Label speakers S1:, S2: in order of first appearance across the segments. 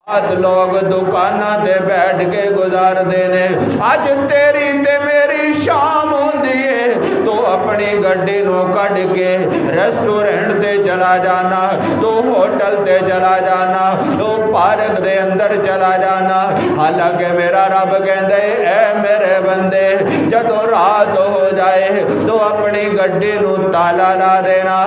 S1: لوگ دکاناں تے بیٹھ کے گزاردے نے، اج تیری تے میری شام ہوندی ہے، تو اپنی گڈی نو کڈ کے ریسٹورنٹ تے چلا جانا، تو ہوٹل تے چلا جانا، تو پارک دے اندر چلا جانا۔ حالانکہ میرا رب کہندے اے میرے بندے، جدوں رات ہو جائے تو اپنی گڈی نو تالا لا دینا،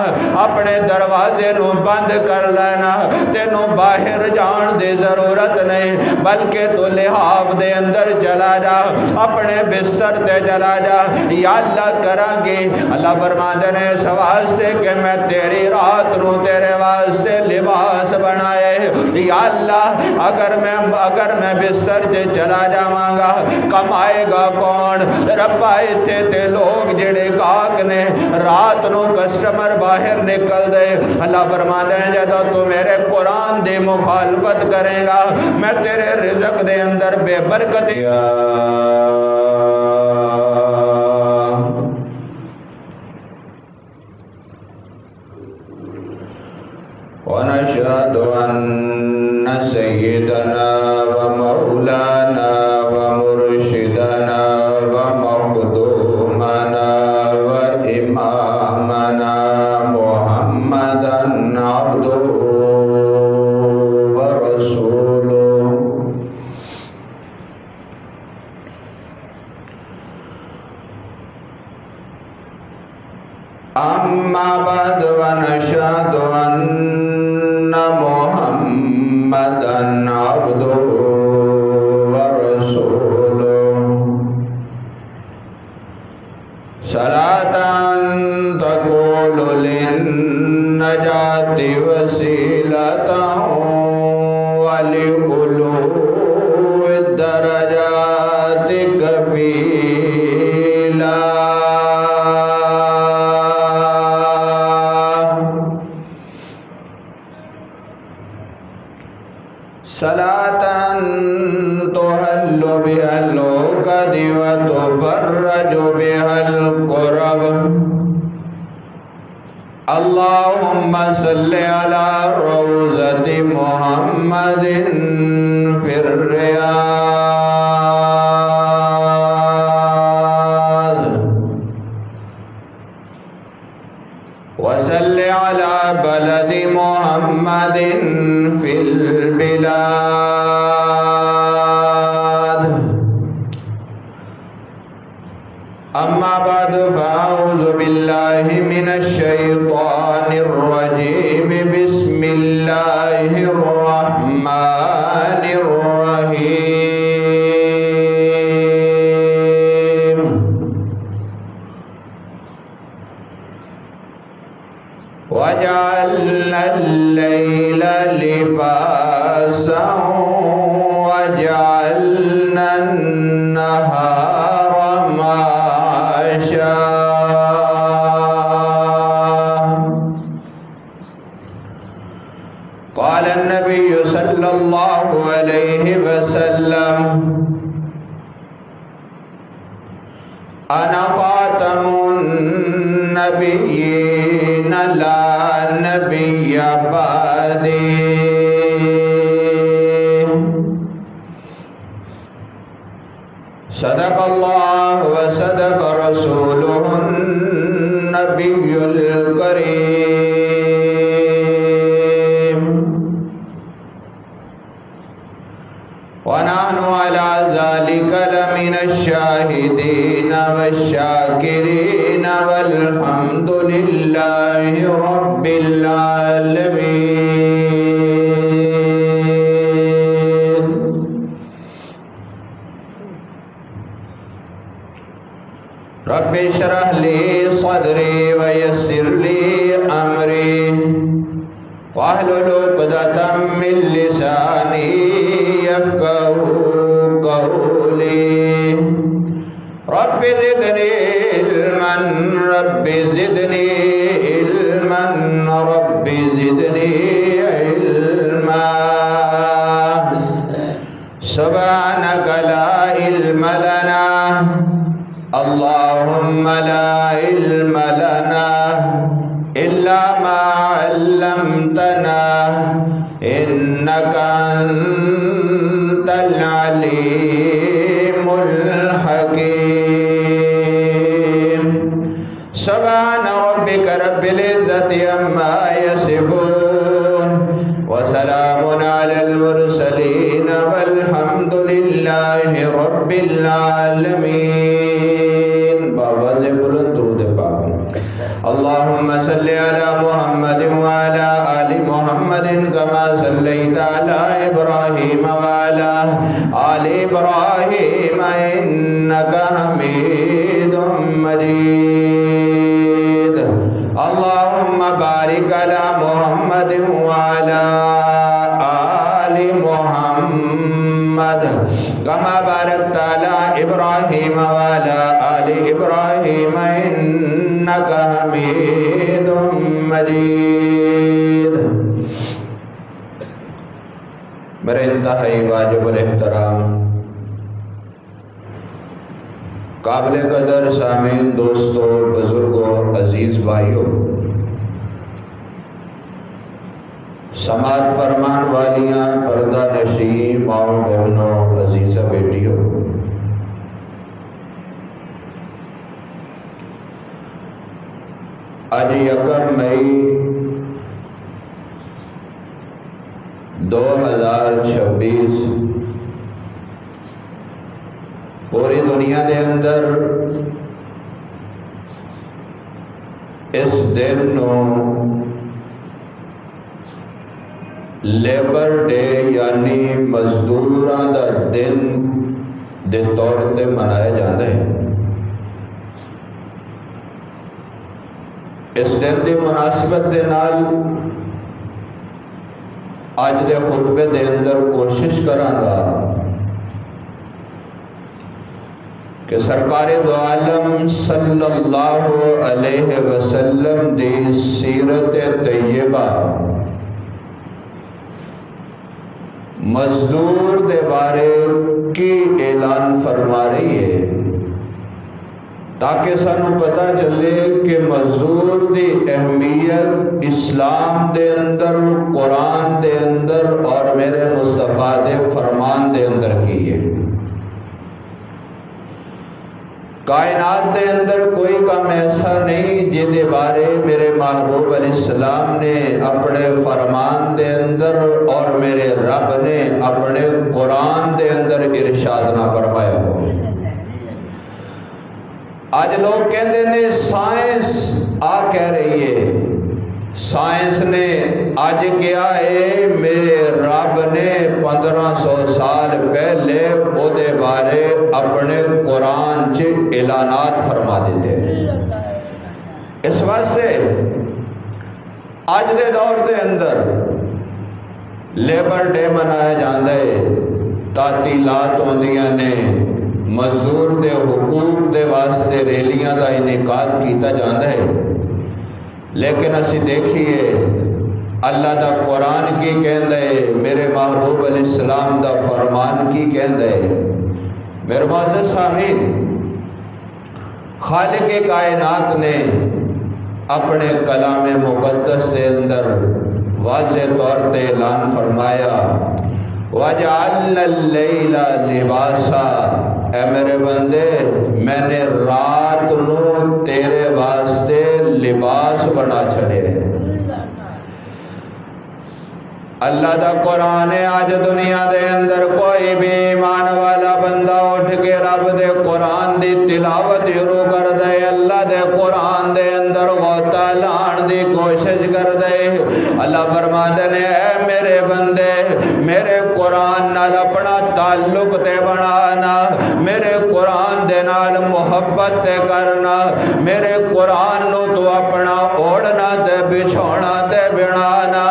S1: اپنے دروازے نو بند کر لینا، تینوں باہر جان دے ضرورت نہیں، بلکہ تو لحاف دے اندر چلا جا، اپنے بستر تے چلا جا۔ یا اللہ کراں گے، اللہ فرماندے نے اس واسطے کہ میں تیری رات نو تیرے واسطے لباس بنائے۔ یا اللہ اگر میں بستر تے چلا جاواں گا، کمائے گا کون؟ ربا ایتھے تے لوگ جڑے گاہک نے رات نو کسٹمر باہر نکل دے، اللہ فرماندے نے جدوں تو میرے قرآن دی مخالفت کرے گا، میں تیرے رزق دے اندر بے برکتی ونشهد أن سيدنا ومولانا ومرشدنا ومخدومنا وإمامنا محمدا عبده ورسوله أما بعد ونشهد أن محمدا عبده ورسوله صلاة تكون للنجاة وسيلة ولعلو الدرجات كفيلا صلاة تحل بها العقد وتفرج بها الكرب اللهم صل على روضة محمد في الرياض وصل على بلد محمد في البلاد أما بعد فأعوذ بالله من الشيطان الرجيم بسم الله الرحمن الرحيم وجعلنا الليل لباسا وجعلنا النهار معاشا قال النبي صلى الله عليه وسلم أنا خاتم النبيين لا نبي بعدي صدق الله وصدق رسوله النبي الكريم ونحن على ذلك لمن الشاهدين والشاكرين والحمد لله رب العالمين رب اشرح لي صدري ويسر لي أمري واحلل عقدة من لساني يفقهوا قولي رب زدني علما رب زدني علما رب زدني علما سبحانك لا علم لنا اللهم لا علم لنا إلا ما علمتنا إنك أنت العليم الحكيم سبحان ربك رب العزة عما يصفون وسلام على المرسلين والحمد لله رب العالمين. باواز بلند درود پاک. اللهم صل على محمد وعلى آل محمد كما صليت على إبراهيم وعلى آل إبراهيم إنك حميد مجيد. اللهم بارك على محمد وعلى آل محمد كما باركت على إبراهيم وعلى آل إبراهيم إنك حميد مجيد. میرے انتہائی واجب الاحترام قابل قدر سامعین، دوستوں، بزرگوں، عزیز بھائیوں، سماعت فرمان والیاں، پردہ نشین ماؤں بہنوں، عزیزہ بیٹیوں، آج 1 مئی 2026 پوری دنیا دے اندر اس دن نو لیبر ڈے یعنی مزدوراں دا دن دے طور تے منایا جاتا ہے. اس دن دی مناسبت دے نال آج دے خطبے دے اندر کوشش کراں گا کہ سرکار دو عالم صلی اللہ علیہ وسلم دی سیرت طیبہ مزدور دے بارے کی اعلان فرما رہی ہے، تاکہ سانو پتہ چلے کہ مزدور دی اہمیت اسلام دے اندر، قرآن دے اندر اور میرے مصطفیٰ دے فرمان دے اندر کی ہے. کائنات دے اندر کوئی کام ایسا نہیں جدے بارے میرے محبوب علیہ السلام نے اپنے فرمان دے اندر اور میرے رب نے اپنے قرآن دے اندر ارشاد نہ فرمایا ہو. آج لوگ کہتے ہیں سائنس کہہ رہی ہے، سائنس نے آج کیا ہے، میرے رب نے 1500 سال پہلے وہ دے بارے اپنے قرآن چ اعلانات فرما دیتے ہیں. اس واسطے آج دے دور دے اندر لیبر ڈے منایا جاتا ہے، تعطیلات ہوندیاں نے، مزدور دے حقوق دے واسطے ریلیاں دا انعقاد کیتا جاتا ہے. لیکن اسی دیکھیے اللہ دا قرآن کی کہندا ہے، میرے محبوب علیہ السلام دا فرمان کی کہندا ہے. میرے معزز سامعین، خالق کائنات نے اپنے کلام مقدس دے اندر واضح طور تے اعلان فرمایا وَجَعَلْنَا اللَّيْلَ لِبَاسًا، اے میرے بندے میں نے رات نو تیرے واسطے لباس بنا چھڑے. اللہ دا قرآن ہے. آج دنیا دے اندر کوئی بھی ایمان والا بندہ اٹھ کے رب دے قرآن دی تلاوت شروع کر دے، اللہ دے قرآن دے اندر غوطہ لان دی کوشش کر دے، اللہ فرماتے ہیں اے میرے بندے میرے قرآن نال اپنا تعلق تے بنانا، میرے قرآن دے نال محبت تے کرنا، میرے قرآن نو تو اپنا اوڑنا تے بچھونا تے بنانا.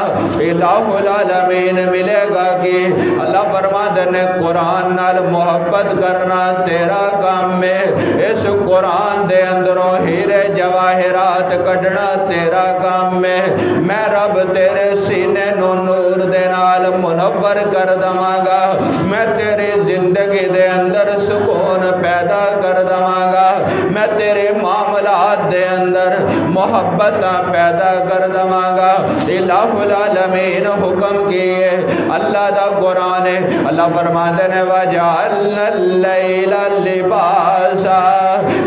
S1: الہ العالمین ملے گا کہ اللہ فرماتے ہیں قرآن نال محبت کرنا تیرا کام میں، اس قرآن دے اندروں ہیرے جواہرات کٹنا تیرا کام میں. میں رب تیرے سینے نو نور دے نال منور کر دواں گا، میں تیری زندگی دے اندر سکون پیدا کر دواں گا، میں تیرے معاملات دے اندر محبت پیدا کر دواں گا. الہ العالمین حکم کیے، اللہ دا قرآن ہے. اللہ اللہ فرماتے ہیں وَجَعَلْنَا اللَّيْلَ لِبَاسًا،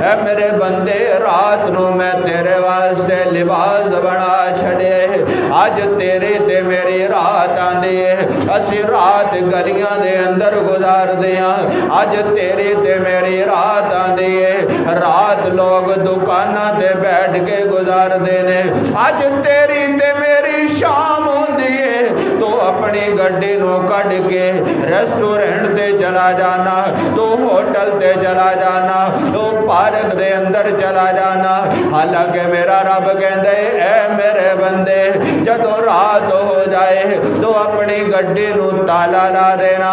S1: اے میرے بندے رات نو میں تیرے واسطے لباس بنا چھڑے۔ اج تیری تے میری رات آندی ہے، اسی رات گلیاں دے اندر گزار دیاں، اج تیری تے میری رات آندی ہے، رات لوگ دکاناں تے بیٹھ کے گزار دینے، اج تیری تے میری شام ہوندی ہے، تو اپنی گڈی نو کڈ کے ریسٹورنٹ تے چلا جانا، تو ہوٹل تے چلا جانا، تو پارک دے اندر چلا جانا۔ حالانکہ میرا رب کہندے اے میرے بندے جدوں رات ہو جائے تو اپنی گڈی نو تالا لا دینا،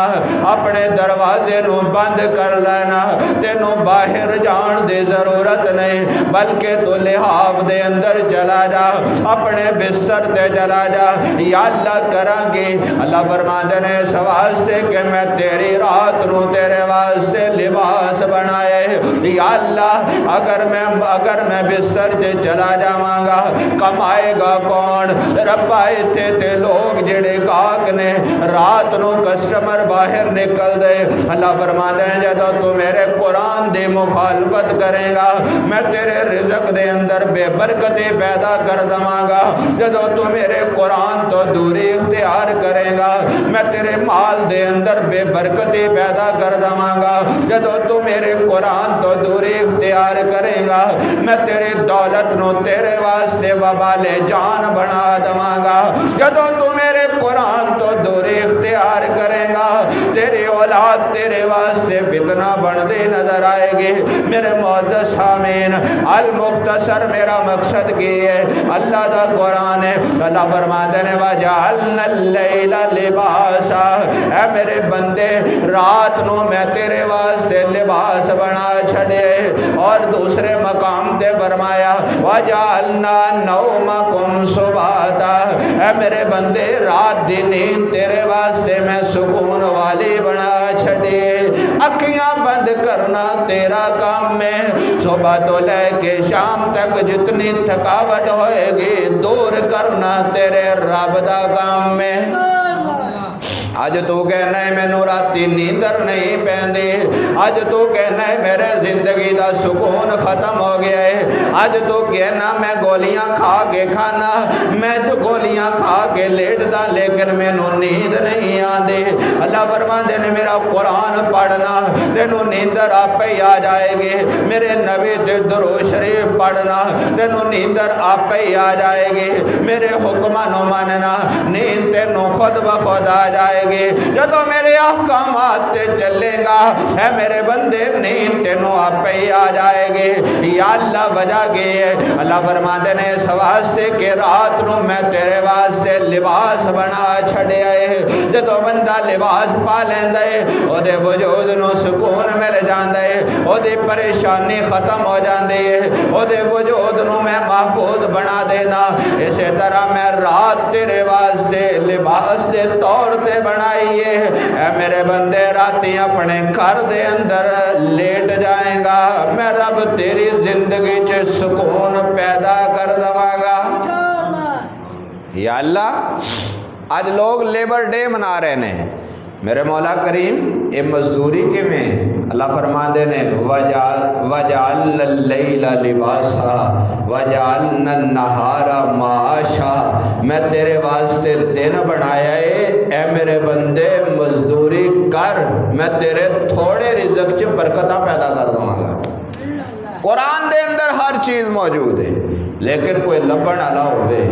S1: اپنے دروازے نو بند کر لینا، تینوں باہر جان دی ضرورت نہیں، بلکہ تو لحاف دے اندر چلا جا، اپنے بستر تے چلا جا۔ یا اللہ کراں گے، اللہ فرماندے نے اس واسطے کہ میں تیری رات نو تیرے واسطے لباس بنائے۔ یا اللہ اگر میں بستر تے چلا جاواں گا کمائے گا کون؟ ربا ایتھے تے لوگ جڑے گاہک نے رات نو کسٹمر باہر نکل دے، اللہ فرماتے ہیں جدوں تو میرے قرآن دی مخالفت کرے گا میں تیرے رزق دے اندر بے برکتی پیدا کر دواں گا، جدوں تو میرے قرآن تو دوری اختیار کرے گا میں تیرے مال دے اندر بے برکتی پیدا کر دواں گا، جدوں تو میرے قرآن تو دوری اختیار کرے گا میں تیرے دولت نو تیرے واسطے وبال جان بنا دواں گا، جدوں تو میرے قرآن تو دوری اختیار کرے گا تیری اولاد تیرے واسطے فتنہ بندی نظر آئے گی۔ میرے معزز سامعین المختصر میرا مقصد کی ہے، اللہ دا قرآن ہے، اللہ فرماتے ہیں وَجَعَلْنَا اللَّيْلَ لِبَاسًا، اے میرے بندے رات نو میں تیرے واسطے لباس بنا چھڑے۔ اور دوسرے مقام تے فرمایا وَجَعَلْنَا نَوْمَكُمْ سُبَاتًا، اے میرے بندے رات دی نیند تیرے واسطے میں سکون والی بنا چھڑے۔ اکھیاں بند کرنا تیرا کام میں، صبح تو لے کے شام تک جتنی تھکاوٹ ہوئے گی دور کرنا تیرے رب دا کام میں۔ آج تو کہنا ہے میں نو راتی نیندر نہیں پیندی، آج تو کہنا ہے میرے زندگی دا سکون ختم ہو گیا ہے، آج تو کہنا میں گولیاں کھا کے کھانا، میں جو گولیاں کھا کے لیٹ دا لیکن میں نو نیند نہیں آندی۔ اللہ فرماندے نے میرا قرآن پڑھنا تینوں نیندر آپ پہ آ جائے گی، میرے نبی تے درود شریف پڑھنا تینوں نیندر آپ پہ آ جائے گی، میرے حکمہ نو ماننا نیند تینوں خود بخود آ جائے گی، جدو میرے احکامات تے چلے گا اے میرے بندے نیند تینوں آپ پہ آ جائے گی۔ یا اللہ وجہ کی ہے، اللہ فرماتے نے اس واسطے کہ رات نو میں تیرے واسطے لباس بنا چھڑے آئے، جدو بندہ لباس پا لیندے او دے وجود نو سکون مل جاندے، او دے پریشانی ختم ہو جاندی ہے، او دے وجود نو میں محفوظ بنا دینا۔ اسی طرح میں رات تیرے واسطے لباس دے طور تے بنائیے، اے میرے بندے راتی اپنے گھر دے اندر لیٹ جائیں گا میں رب تیری زندگی چ سکون پیدا کر دواں گا۔ یا اللہ آج لوگ لیبر ڈے منا رہے ہیں، میرے مولا کریم یہ مزدوری کے میں اللہ فرماندے نے وَجَعَلْنَا اللَّيْلَ لِبَاسًا وَجَعَلْنَا النَّهَارَ مَعَاشًا، میں تیرے واسطے دن بنایا ہے، اے میرے بندے مزدوری کر میں تیرے تھوڑے رزق چ برکتاں پیدا کر دوں گا۔ قرآن دے اندر ہر چیز موجود ہے لیکن کوئی لبن والا ہوئے،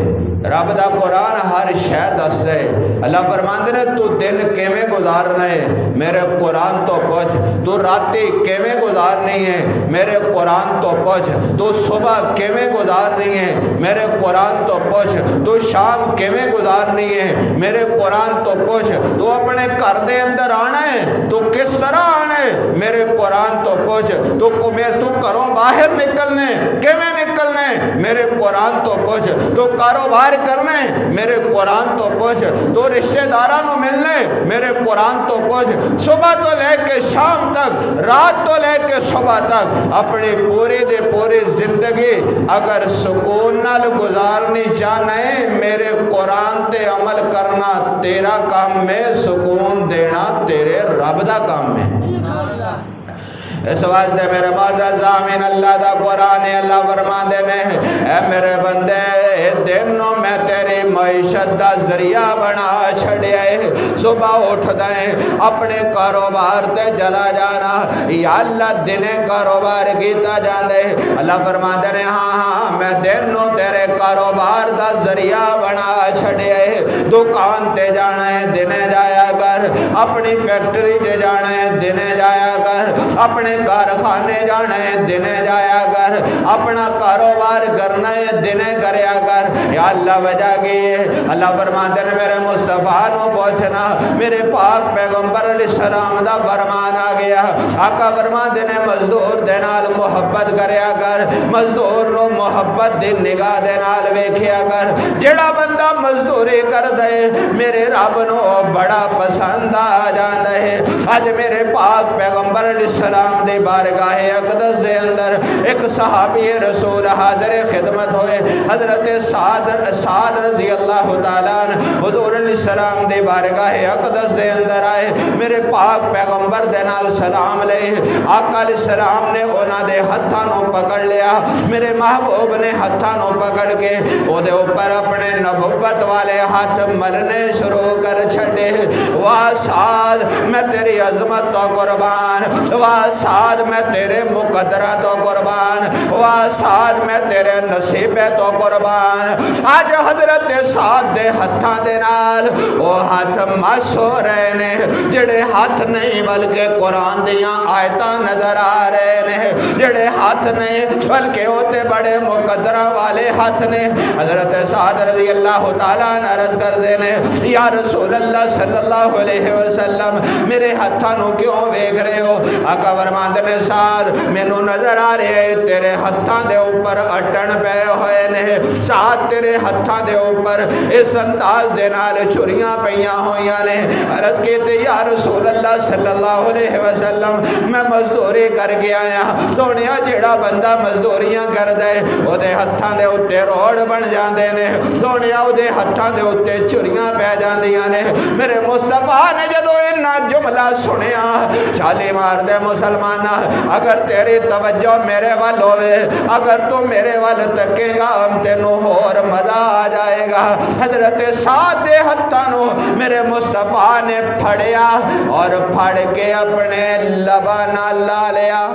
S1: رب دا قرآن ہر شے دس دے۔ اللہ فرماندے نے تو دن کیویں گزارنا ہے میرے قرآن تو پوچھ، تو راتی کیویں گزارنی ہے میرے قرآن تو پوچھ، تو صبح کیویں گزارنی ہے میرے قرآن تو پوچھ، تو شام کیویں گزارنی ہے میرے قرآن تو پوچھ، تو اپنے گھر دے اندر آنا ہے تو کس طرح آنا ہے میرے قرآن تو پوچھ، تو گھروں باہر نکلنے کیویں نکلنے میرے قرآن تو پوچھ، تو کاروبار کاروبار کرنا ہے میرے قرآن تو پوچھ، تو رشتہ داراں نو ملنا ہے میرے قرآن تو پوچھ، صبح تو لے کے شام تک، رات تو لے کے صبح تک اپنی پوری دے پوری زندگی اگر سکون نال گزارنی چاہنا ہے میرے قرآن تے عمل کرنا تیرا کام میں، سکون دینا تیرے رب دا کام ہے۔ اس واسطے میرے معزز زامین اللہ دا قرآن اللہ فرما دینے اے میرے بندے دنوں میں تیری معیشت دا ذریعہ بنا چھڑیا ہے، صبح اٹھ دیں اپنے کاروبار تے چلا جانا، یا اللہ دنے کاروبار کیتا جاندے، اللہ فرما دینے ہاں میں دنوں تیرے کاروبار دا ذریعہ بنا چھڑیا ہے، دکان تے جانا ہے دنے جایا کر، اپنی فیکٹری تے جانا ہے دنے جایا کر، اپنے کارخانے جانا ہے دنے جایا کر، اپنا کاروبار کرنا ہے دنے کریا کر، یا اللہ وجہ کی ہے اللہ فرماتے ہیں میرے مصطفیٰ نو پوچھنا، میرے پاک پیغمبر علیہ السلام دا فرمان آ گیا، آقا فرماتے ہیں مزدور دے نال محبت کریا کر، مزدور نو محبت دی نگاہ دے نال ویکھیا کر، جڑا بندہ مزدوری کر دے میرے رب نو بڑا پسند آ جاندا ہے۔ آج میرے پاک پیغمبر علیہ السلام دی بارگاہ اقدس دے اندر ایک صحابی رسول حاضر خدمت ہوئے، حضرت سعد رضی اللہ تعالیٰ حضور علیہ السلام دی بارگاہ اقدس دے اندر آئے، میرے پاک پیغمبر دے نال سلام لے، آقا علیہ السلام نے انہاں دے ہتھاں نو پکڑ لیا، میرے محبوب نے ہتھاں نو پکڑ کے او دے اوپر اپنے نبوت والے ہاتھ ملنے شروع کر چھڑے، واہ سعد میں تیری عظمت تو قربان، واہ سعد میں تیرے مقدرہ تو قربان، واہ سعد میں تیرے نصیبے تو قربان۔ آج حضرت سعد دے ہتھاں دے نال وہ ہاتھ مس ہو رہے نے، جڑے ہاتھ نہیں بلکہ قرآن دیاں آیتاں نظر آ رہے نے، جڑے ہاتھ نہیں بلکہ ہوتے بڑے مقدرہ والے ہاتھ نے۔ حضرت سعد رضی اللہ تعالیٰ عرض کر دینے یا رسول اللہ صلی اللہ علیہ وسلم میرے ہتھاں نو کیوں ویکھ رہے ہو؟ آقا فرماندے نے سعد مینوں نظر آ رہے ہیں تیرے ہتھاں دے اوپر اٹن پے ہوئے نے، سعد تیرے ہتھاں دے اوپر اس انداز دے نال چھریاں پیاں ہویاں نے۔ عرض کیتے یا رسول اللہ صلی اللہ علیہ وسلم میں مزدوری کر کے آیا، سونیا جیڑا بندہ مزدوریاں کر دے او دے ہتھاں دے اوتے روڑ بن جاندے نے، سونیا او دے ہتھاں دے اوتے چھریاں پے جاندیاں نے۔ میرے مصطفیٰ نے جدو انہاں جملہ سنیا چھالی مار دے مسلمان، اگر تیری توجہ میرے وال ہوئے، اگر تو میرے وال تکے گا ہم تینوں اور مزہ آ جائے گا۔ حضرت سعد دے ہتھانوں میرے مصطفیٰ نے پھڑیا اور پھڑ کے اپنے لبانا لا لیا۔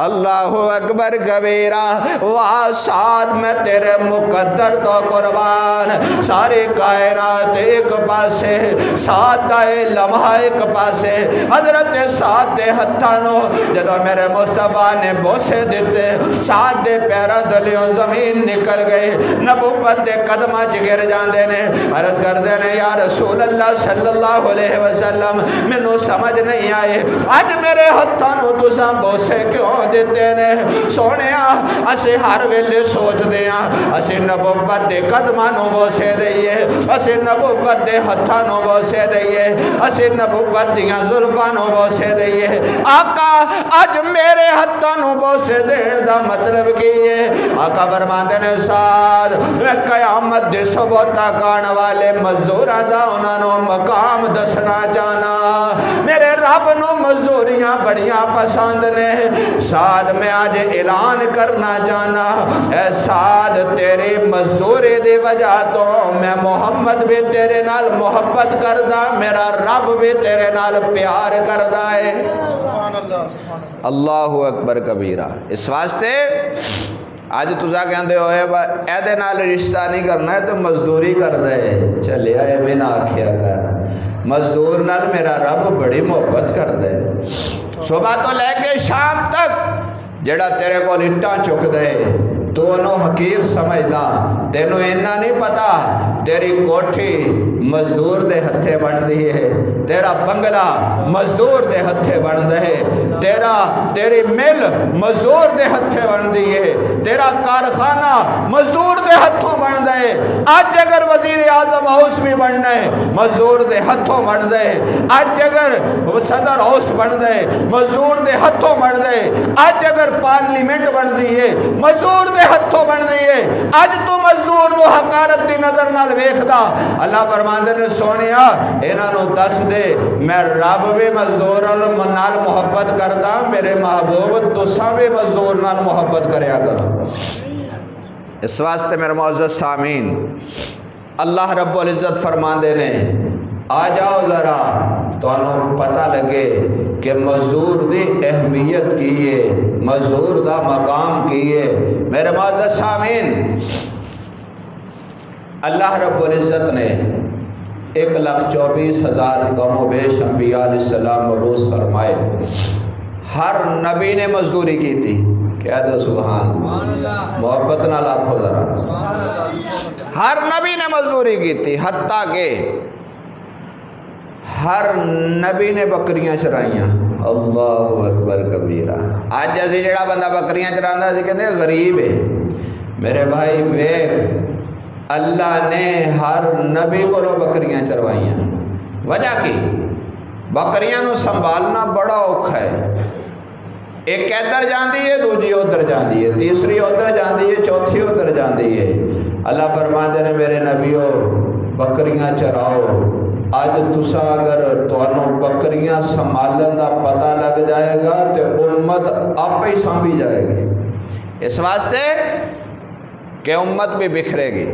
S1: اللہ اکبر کبیرہ، واہ سعد میں تیرے مقدر تو قربان، ساری کائنات ایک پاسے، سعد دا لمحہ ایک پاسے، حضرت سعد دے ہتھانوں جدو میرے مصطفیٰ نے بوسے دیتے سعد دے پیرہ دلیوں زمین نکل گئی، نبوت دے قدمہ گر جاندے نے۔ عرض کر دینے یا رسول اللہ صلی اللہ علیہ وسلم مینوں سمجھ نہیں آئے آج میرے ہتھانوں تساں بوسے کیوں دیتے نے؟ سونیا اسے ہر ویلے سوچ دیاں اسے نبوت دے قدمہ نو بوسے دئیے، اسے نبوت دے ہتھانوں بوسے دئیے، اسے نبوت دیاں زلفاں نو بوسے دئیے۔ آقا آج میرے ہتھاں نو بوسے دین دا مطلب کی ہے؟ آقا فرماندے نے سعد میں قیامت دے صبح تک آن والے مزدوراں دا انہاں نو مقام دسنا چاہنا، میرے رب نو مزدوریاں بڑیاں پسند نے۔ سعد میں آج اعلان کرنا چاہنا اے سعد تیری مزدوری دی وجہ تو میں محمد بھی تیرے نال محبت کردہ، میرا رب بھی تیرے نال پیار کردہ ہے۔ اللہ اکبر کبیرہ۔ اس واسطے آج تُسا کہندے ہوئے اے دے نال رشتہ نہیں کرنا ہے تو مزدوری کر دے، چلے آئے میں نہ آکھیا کر، مزدور نال میرا رب بڑی محبت کر دے، صبح تو لے کے شام تک جڑا تیرے کو لٹاں چک دے تو انہوں حقیر سمجھدا، تینوں اینا نہیں پتا تیری کوٹھی مزدور دے ہتھے بن دی ہے، تیرا بنگلہ مزدور دے ہتھے بن دے، تیری مل مزدور دے ہتھے بن دی ہے، تیرا کارخانہ مزدور دے ہتھوں بن دے۔ آج اگر وزیر اعظم ہاؤس بھی بننا ہے مزدور دے ہتھوں بن دے، آج اگر صدر ہاؤس بن دے مزدور دے ہتھوں بن دے، آج اگر پارلیمنٹ بن دی ہے مزدور دے ہتھوں بن دی ہے۔ آج تو مزدور نو حقارت دی نظر نال ویکھدا، اللہ فرماندے نے سونیا انہاں نو دس دے میں رب بھی مزدور نال محبت کردا، میرے محبوب تساں بھی مزدور نال محبت کریا کرو۔ اس واسطے میرے معزز سامعین، اللہ رب العزت فرماندے نے آ جاؤ ذرا تانوں پتہ لگے کہ مزدور دی اہمیت کی ہے، مزدور دا مقام کی ہے۔ میرے معزز سامعین، اللہ رب العزت نے 1,24,000 کم و بیش انبیاء علیہ السلام مبعوث فرمائے، ہر نبی نے مزدوری کی تھی۔ کہہ دو سبحان اللہ، محبت نہ لاکھو ذرا، ہر نبی نے مزدوری کی تھی، حتیٰ کہ ہر نبی نے بکریاں چرائیاں۔ اللہ اکبر کبیرہ۔ آج جیسے جڑا بندہ بکریاں چراندہ اسی کہتے ہیں غریب ہے۔ میرے بھائی ویکھ، اللہ نے ہر نبی کو لو بکریاں چروائیاں۔ وجہ کی بکریاں نو سنبھالنا بڑا اوکھا ہے، ایک ادھر جاندی ہے، دوجی ادھر جاندی ہے، تیسری ادھر جاندی ہے، چوتھی ادھر جاندی ہے۔ اللہ فرماتے نے میرے نبیوں بکریاں چراؤ۔ آج تسا اگر تانوں بکریاں سنبھالن دا پتہ لگ جائے گا تو امت آپ ہی سنبھی جائے گی، اس واسطے کہ امت بھی بکھرے گی۔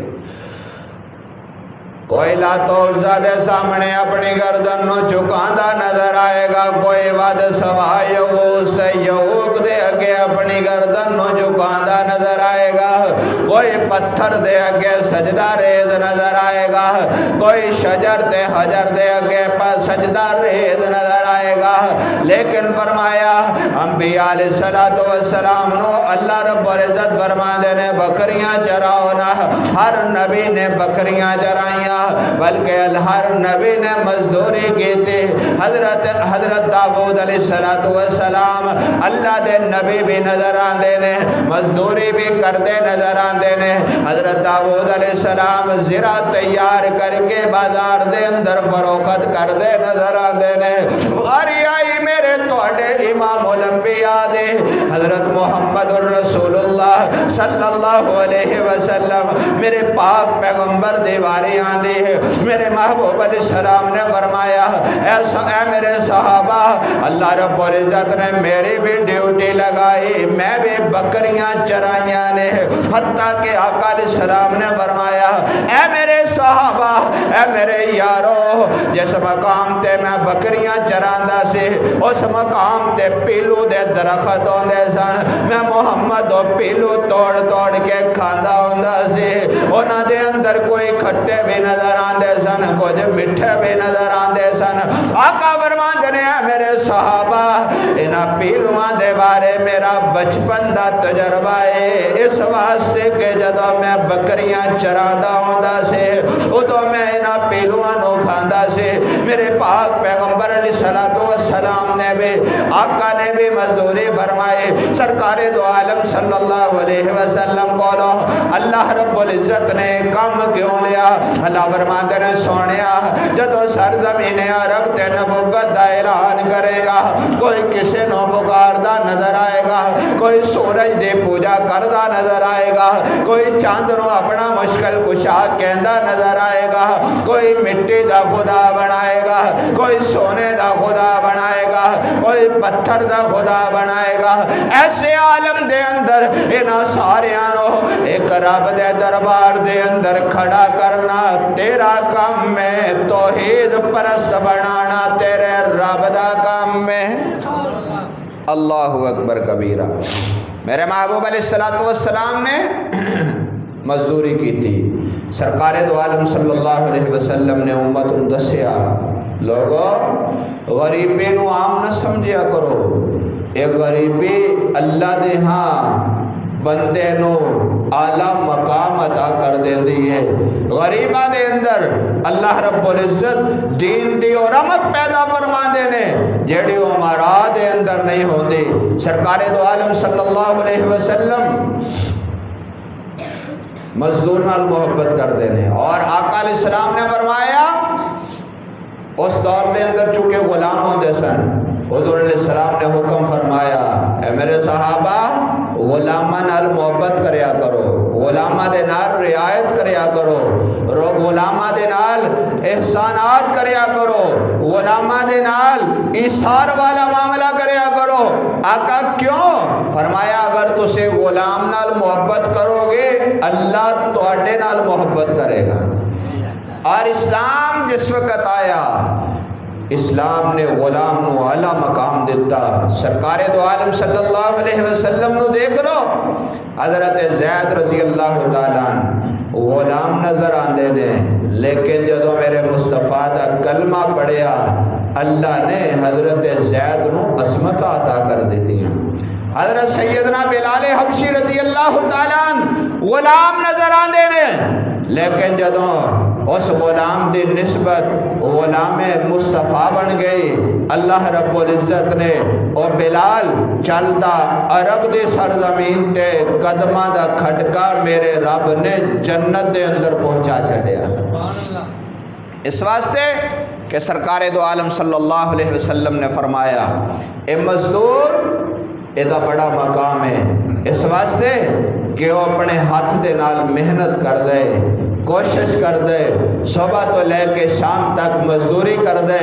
S1: کوئی لات و عزا دے سامنے اپنی گردن نو چکاندہ نظر آئے گا، کوئی ود سوا یغوث تے یعوق دے اگے اپنی گردن نو چکاندہ نظر آئے گا، کوئی پتھر دے اگے سجدہ ریز نظر آئے گا، کوئی شجر تے حجر دے اگے سجدہ ریز نظر آئے گا۔ لیکن فرمایا انبیاء علیہ السلام نو اللہ رب العزت فرما دینے بکریاں چراؤ نہ، ہر نبی نے بکریاں چرائیاں، بلکہ ہر نبی نے مزدوری کی تھی۔ حضرت داؤد علیہ السلام اللہ دے نبی بھی نظر آندے نے، مزدوری بھی کردے نظر آندے نے۔ حضرت داؤد علیہ السلام زرہ تیار کر کے بازار دے اندر فروخت کردے نظر آندے نے۔ واری آئی میرے توڑے امام الانبیاء دے حضرت محمد الرسول اللہ صلی اللہ علیہ وسلم، میرے پاک پیغمبر دیواری آندے، میرے محبوب علیہ السلام نے فرمایا اے میرے صحابہ، اللہ رب العزت نے میری بھی ڈیوٹی لگائی، میں بھی بکریاں چرائیاں نے۔ حتیٰ کہ آقا علیہ السلام نے فرمایا اے میرے صحابہ، اے میرے یارو، جس مقام تے میں بکریاں چراندہ سے اس مقام تے پیلو دے درخت ہوندے سن، میں محمد و پیلو توڑ توڑ کے کھاندہ ہوندہ سے، انہاں دے اندر کوئی کھٹے بھی نظر آندے سن، کچھ مٹھے بھی نظر آندے سن۔ آقا فرماندے نے میرے صحابہ انہاں پیلواں دے بارے میرا بچپن دا تجربہ ہے، اس واسطے کہ جدوں میں بکریاں چراندہ ہوندا سے ادوں میں انہاں پیلواں نو کھاندا سے۔ میرے پاک پیغمبر علیہ السلام نے بھی، آقا نے بھی مزدوری فرمائے۔ سرکار دو عالم صلی اللہ علیہ وسلم کو اللہ رب العزت نے کام کیوں لیا؟ اللہ فرماتے نے سونیا جدو سرزمین عرب تے نبوت دا اعلان کرے گا، کوئی کسی نو پکاردا نظر آئے گا، کوئی سورج دی پوجا کردا نظر آئے گا، کوئی چاند نو اپنا مشکل کشا کہندا نظر آئے گا، کوئی مٹی دا خدا بنائے گا، کوئی سونے دا خدا بنائے گا، کوئی پتھر دا خدا بنائے گا۔ ایسے عالم دے اندر انہاں ساریاں نو ایک رب دے دربار دے اندر کھڑا کرنا تیرا کام میں، توحید پرست بنانا تیرے رب دا کام میں۔ اللہ اکبر کبیرہ۔ میرے محبوب علیہ السلام نے مزدوری کی تھی۔ سرکار دو عالم صلی اللہ علیہ وسلم نے امت دسیا لوگو غریبی نو عام نہ سمجھیا کرو، ایک غریبی اللہ دے ہاں بندے نو اعلیٰ مقام عطا کر دیندی ہے۔ غریباں دے اندر اللہ رب العزت دین دی اور رحمت پیدا فرما دینے جیڑی ہمارا دے اندر نہیں ہوندی۔ سرکار دو عالم صلی اللہ علیہ وسلم مزدور نال محبت کر دینے، اور آقا علیہ السلام نے فرمایا اس دور دے اندر چونکہ غلام ہوندے سن، حضور علیہ السلام نے حکم فرمایا اے میرے صحابہ غلاماں نال محبت کریا کرو، غلاماں دے نال رعایت کریا کرو، غلاماں دے نال احسانات کریا کرو، غلاماں دے نال ایثار والا معاملہ کریا کرو۔ آقا کیوں؟ فرمایا اگر تسے غلام نال محبت کرو گے اللہ تواڈے نال محبت کرے گا۔ اور اسلام جس وقت آیا اسلام نے غلام نو اعلیٰ مقام دیتا۔ سرکار دو عالم صلی اللہ علیہ وسلم نو دیکھ لو، حضرت زید رضی اللہ تعالیٰ عنہ غلام نظر آندے نے، لیکن جدو میرے مصطفیٰ دا کلمہ پڑھیا اللہ نے حضرت زید نو عصمت عطا کر دیتی ہیں۔ حضرت سیدنا بلال حبشی رضی اللہ تعالیٰ عنہ غلام نظر آندے نے، لیکن جدو اس غلام دی نسبت غلام مصطفیٰ بن گئی، اللہ رب العزت نے او بلال چلدا عرب دی سرزمین تے قدماں دا کھٹکا میرے رب نے جنت دے اندر پہنچا چھڑیا۔ اس واسطے کہ سرکار دو عالم صلی اللہ علیہ وسلم نے فرمایا اے مزدور ایدہ بڑا مقام ہے، اس واسطے کہ وہ اپنے ہاتھ دے نال محنت کر دے، کوشش کر دے، صبح تو لے کے شام تک مزدوری کر دے،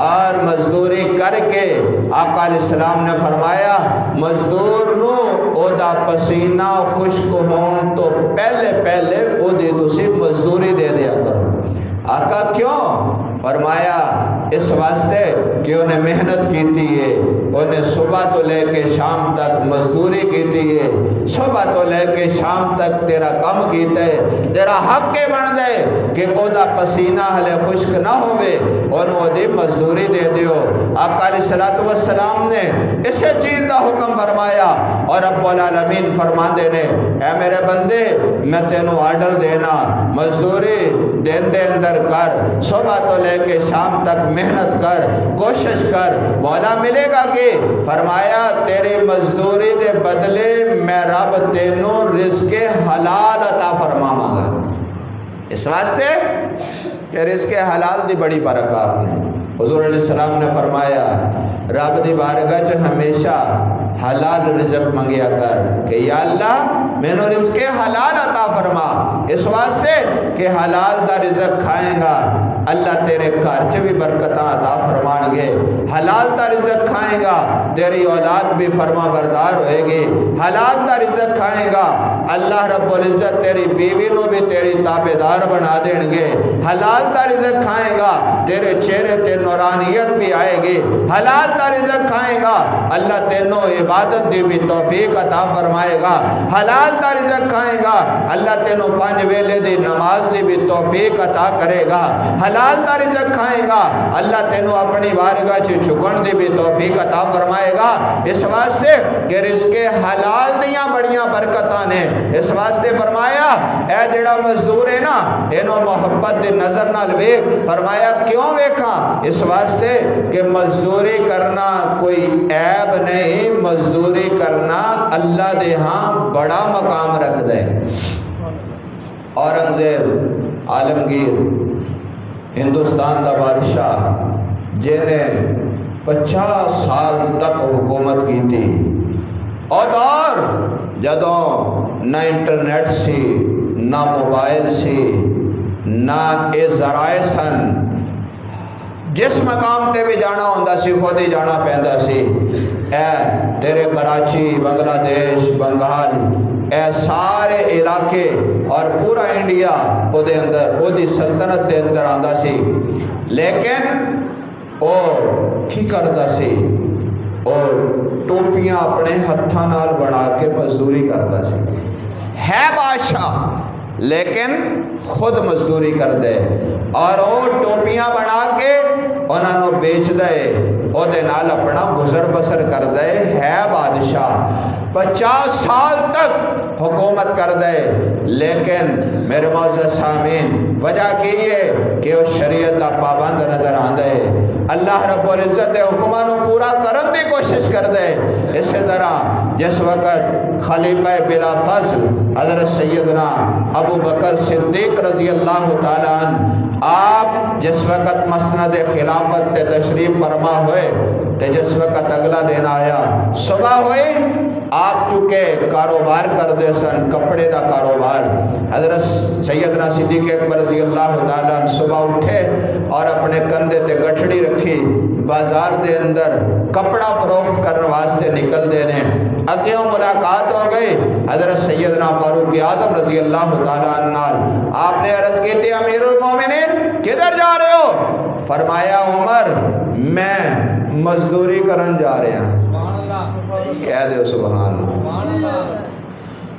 S1: اور مزدوری کر کے آقا علیہ السلام نے فرمایا مزدور نو او دا پسینہ خشک ہون تو پہلے او دی تسی مزدوری دے دیا کرو۔ آقا کیوں؟ فرمایا اس واسطے کہ انہیں محنت کیتی ہے، انہیں صبح تو لے کے شام تک مزدوری کیتی ہے، صبح تو لے کے شام تک تیرا کم کیتے، تیرا حق کے بن دے کہ او دا پسینہ ہلے خشک نہ ہوئے، انہوں دی مزدوری دے دیو۔ آقا علیہ السلام نے اسے چیز دا حکم فرمایا، اور رب العالمین فرما دینے اے میرے بندے میں تینوں آرڈر دینا مزدوری دن دے اندر کر، صبح تو لے کے شام تک محنت کر، کوشش کر، مولا ملے گا کہ فرمایا تیری مزدوری دے بدلے میں رب تینوں رزق حلال عطا فرماواں گا۔ اس واسطے کہ رزق حلال دی بڑی برکات ہے۔ حضور علیہ السلام نے فرمایا رب دی بارگاہ چ ہمیشہ حلال رزق منگیا کر کہ یا اللہ میں نو رزق حلال عطا فرما، اس واسطے کہ حلال دا رزق کھائیں گا اللہ تیرے گھر چ بھی برکتاں عطا فرمان گے، حلال دا رزق کھائیں گا تیری اولاد بھی فرما بردار ہوئے گی، حلال دا رزق کھائیں گا اللہ رب العزت تیری بیوی نو بھی تیری تابعدار بنا دیں گے، حلال دا رزق کھائیں گا تیرے چہرے تے نورانیت بھی آئے گی، حلال دا رزق کھائیں گا اللہ تینوں عبادت دی بھی توفیق عطا فرمائے گا، حلال دا رزق کھائیں گا اللہ تینوں 5 ویلے دی نماز دی بھی توفیق عطا کرے گا، حلال دا رزق کھائیں گا اللہ تینوں اپنی بارگاہ چ جھکن دی بھی توفیق عطا فرمائے گا۔ اس واسطے کہ رزق حلال دیاں بڑیاں برکتاں نے، اس واسطے فرمایا اے جڑا مزدور ہے نا اینو محبت دی نظر نال ویکھ، فرمایا کیوں ویکھاں؟ اس واسطے کہ مزدوری کرنا کوئی عیب نہیں، مزدوری کرنا اللہ دے ہاں بڑا مقام رکھ دے۔ اورنگزیب عالمگیر ہندوستان دا بادشاہ جنہیں 50 سال تک حکومت کی تھی، اور دور جدوں نہ انٹرنیٹ سی نہ موبائل سی نہ اے ذرائع سن، جس مقام تے بھی جانا ہوندہ سی خود ہی جانا پہندہ سی، اے تیرے کراچی، بنگلہ دیش، بنگال، اے سارے علاقے اور پورا انڈیا او دے اندر او دی سلطنت دے اندر آندہ سی، لیکن او کی کردہ سی اور ٹوپیاں اپنے ہتھاں نال بنا کے مزدوری کردہ سی، ہے بادشاہ لیکن خود مزدوری کر دے، اور وہ ٹوپیاں بنا کے انہوں نے بیچ دے او دے نال اپنا گزر بسر کر دے ہے بادشاہ 50 سال تک حکومت کر دے لیکن میرے معزز سامعین وجہ کی ہے کہ وہ شریعت دا پابند نظر آندے اللہ رب العزت دے حکمان کو پورا کرن دی کوشش کر دے اسی طرح جس وقت خلیفہ بلا فضل حضرت سیدنا ابو بکر صدیق رضی اللہ تعالیٰ عنہ آپ جس وقت مسند خلافت تے تشریف فرما ہوئے تے جس وقت اگلا دن آیا صبح ہوئے آپ چونکہ کاروبار کر دے سن کپڑے دا کاروبار حضرت سیدنا صدیق اکبر رضی اللہ تعالیٰ عنہ صبح اٹھے اور اپنے کندھے تے گٹھڑی رکھی بازار دے اندر کپڑا فروخت کرنے واسطے نکل دینے اگیوں ملاقات ہو گئی حضرت سیدنا فاروق اعظم رضی اللہ تعالیٰ عنہ آپ نے عرض کی تھی امیر المومنین کدھر جا رہے ہو فرمایا عمر میں مزدوری کرن جا رہے ہیں کہہ دے سبحان اللہ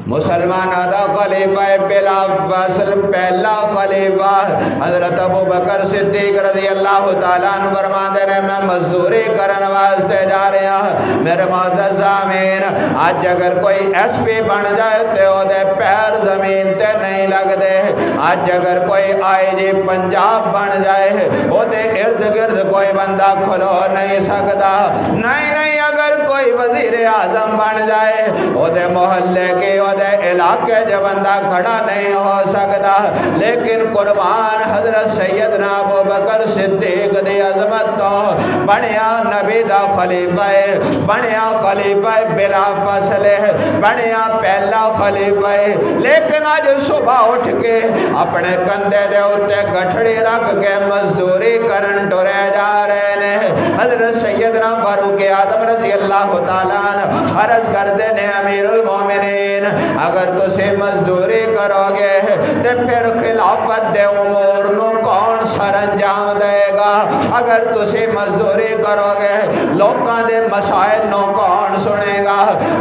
S1: مسلمان آدھا خلیفہ بلا فصل پہلا خلیفہ حضرت ابو بکر صدیق رضی اللہ تعالیٰ عنہ فرماتے ہیں میں مزدوری کرن واسطے جا رہا ہوں میرے معزز سامعین آج اگر کوئی ایس پی بن جائے تے او دے پیر زمین تے نہیں لگ دے آج اگر کوئی آئی جی پنجاب بن جائے او دے ارد گرد کوئی بندہ کھلو نہیں سکتا نہیں اگر کوئی وزیر اعظم بن جائے او دے محلے کے دے علاقے جو بندہ کھڑا نہیں ہو سکتا لیکن قربان حضرت سیدنا ابو بکر صدیق دی عظمت تو بنیا نبی دا خلیفہ بنیا خلیفہ بلا فصل بنیا پہلا خلیفہ لیکن آج صبح اٹھ کے اپنے کندھے دے اتے گٹھڑی رکھ کے مزدوری کرن ٹرے جا رہے نے حضرت سیدنا فاروق اعظم رضی اللہ تعالیٰ عنہ عرض کردے نے امیر المومنین اگر تسی مزدوری کرو گے تے پھر خلافت دے امور نو کون سر انجام دے گا اگر تسی مزدوری کرو گے لوکاں دے مسائل نو کون سنے گا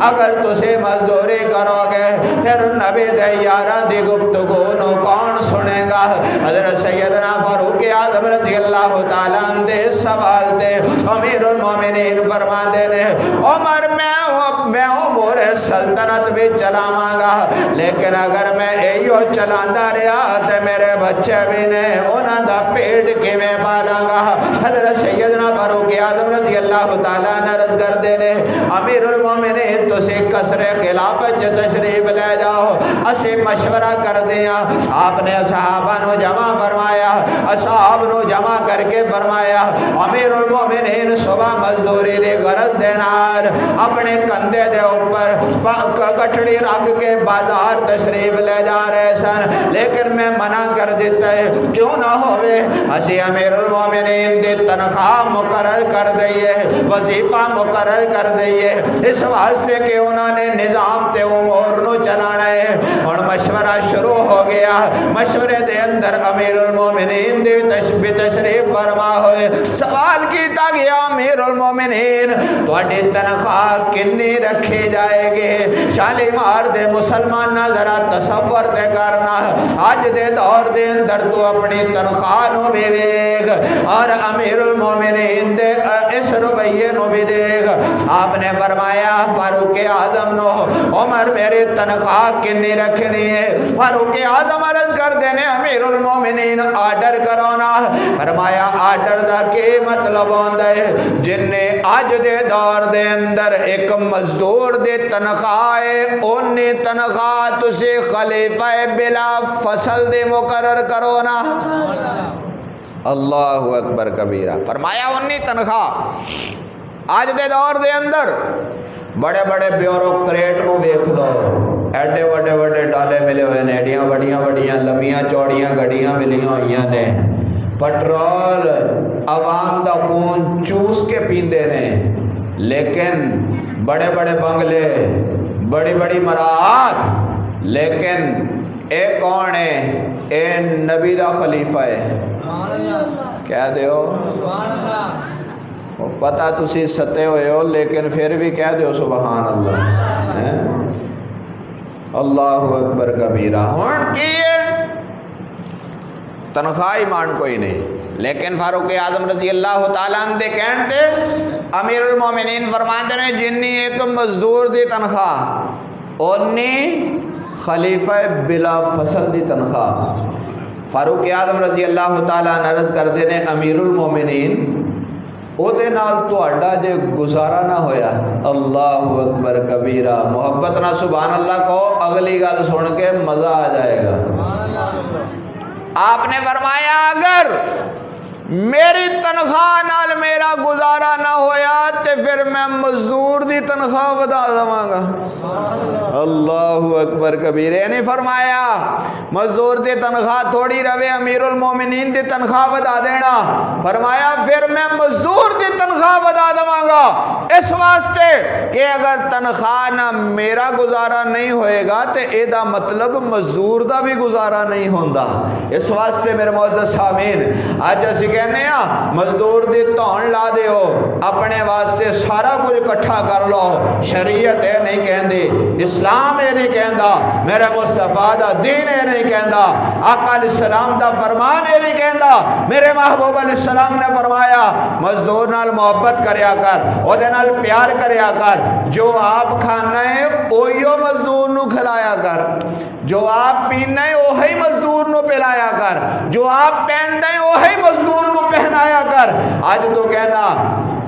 S1: اگر تسی مزدوری کرو گے پھر نبی دے یاراں دی گفتگو نو کون سنے گا حضرت سیدنا فاروق اعظم رضی اللہ تعالیٰ عنہ دے سوال دے امیر المومنین فرماندے نے عمر میں امور سلطنت بھی چلاواں گا لیکن اگر میں ایو چلاندا رہا تے میرے بچے بھی نے انہاں دا پیٹ کیویں پالاں گا حضرت سیدنا فاروق اعظم رضی اللہ تعالیٰ عنہ عرض کردے نے امیر المومنین تسی قصر خلافت چ تشریف لے جاؤ اسی مشورہ کر دیاں آپ نے صحابہ نو جمع فرمایا اصحاب نو جمع کر کے فرمایا امیر المومنین صبح مزدوری دی غرض دے نال اپنے کندھے دے اوپر گٹھڑی رکھ کے بازار تشریف لے جا رہے سن لیکن میں منع کر دیتا ہے کیوں نہ ہوئے اسی امیر المومنین دی تنخواہ مقرر کر دئیے وظیفہ مقرر کر دئیے اس واسطے کہ انہوں نے نظام تے امور نو چلانا ہے اور مشورہ شروع ہو گیا مشورے دے اندر امیر المومنین دی تشریف فرما ہوئے سوال کیتا گیا امیر المومنین تواڈی تنخواہ کنی رکھی جائے گی شالیمار دے مسلمان ذرا تصور تے کرنا آج دے دور دے اندر تو اپنی تنخواہ نو بھی دیکھ اور امیر المومنین دے اس رویے نو بھی دیکھ آپ نے فرمایا فاروق اعظم نو عمر میری تنخواہ کنی رکھنی ہے فاروق اعظم عرض کر دینے امیر المومنین آرڈر کرو نا فرمایا آرڈر دا کی مطلب ہوندہ ہے جن نے آج دے دور دے اندر ایک مزدور دے تنخواہ اونی تنخواہ تسی خلیفہ بلا فصل دے مقرر کرو نا اللہ اکبر کبیرہ فرمایا اونی تنخواہ آج دے دور دے اندر بڑے بڑے بیوروکریٹ نو دیکھ لو ایڈے وڈے وڈے ڈالے ملے ہوئے نے ایڈیاں وڈیاں لمیاں چوڑیاں گڑیاں ملیاں ہوئیاں نے پٹرول عوام دا خون چوس کے پیندے نے لیکن بڑے بڑے بنگلے بڑی بڑی مراعات لیکن اے کون ہے اے نبی دا خلیفہ ہے کہہ دے ہو پتہ تسی ستے ہوئے ہو لیکن پھر بھی کہہ دے ہو سبحان اللہ اللہ اکبر کبیرہ ہون کی تنخواہ ایمان کوئی نہیں لیکن فاروق اعظم رضی اللہ تعالیٰ عنہ دے کہن تے امیر المومنین فرماندے نے جنی ایک مزدور دی تنخواہ اونی خلیفہ بلا فصل دی تنخواہ. فاروق اعظم رضی اللہ تعالیٰ عنہ عرض کردے نے امیر المومنین او دے نال تہاڈا جے گزارا نہ ہویا. اللہ اکبر کبیرہ. محبت نہ سبحان اللہ کہو, اگلی گل سن کے مزہ آ جائے گا. آپ نے فرمایا اگر میری تنخواہ نال میرا گزارا نہ ہویا تے پھر میں مزدور دی تنخواہ ودا دواں گا. اللہ اکبر کبیر. یعنی فرمایا مزدور دی تنخواہ تھوڑی روے, امیر المومنین دی تنخواہ ودا دینا. فرمایا پھر میں مزدور دی تنخواہ ودا دواں گا, اس واسطے کہ اگر تنخواہ نہ میرا گزارا نہیں ہوئے گا تے اے دا مطلب مزدور دا بھی گزارا نہیں ہوندا. اس واسطے میرے معزز سامعین اج اسی کہنے ہاں مزدور دی تون لا دیو, اپنے واسطے سارا کچھ اکٹھا کر لو. شریعت اے نہیں کہندی, اسلام اے نہیں کہندا, میرے مصطفیٰ دا دین اے نہیں کہندا, آقا علیہ السلام دا فرمان اے نہیں کہندا. میرے محبوب علیہ السلام نے فرمایا مزدور نال محبت کریا کر, او دے نال پیار کریا کر, جو آپ کھانا ہے اوہیو مزدور نو کھلایا کر, جو آپ پینا ہے اوہی مزدور نو پلایا کر, جو آپ پہننا ہے اوہی مزدور نو پہنایا کر. آج تو کہنا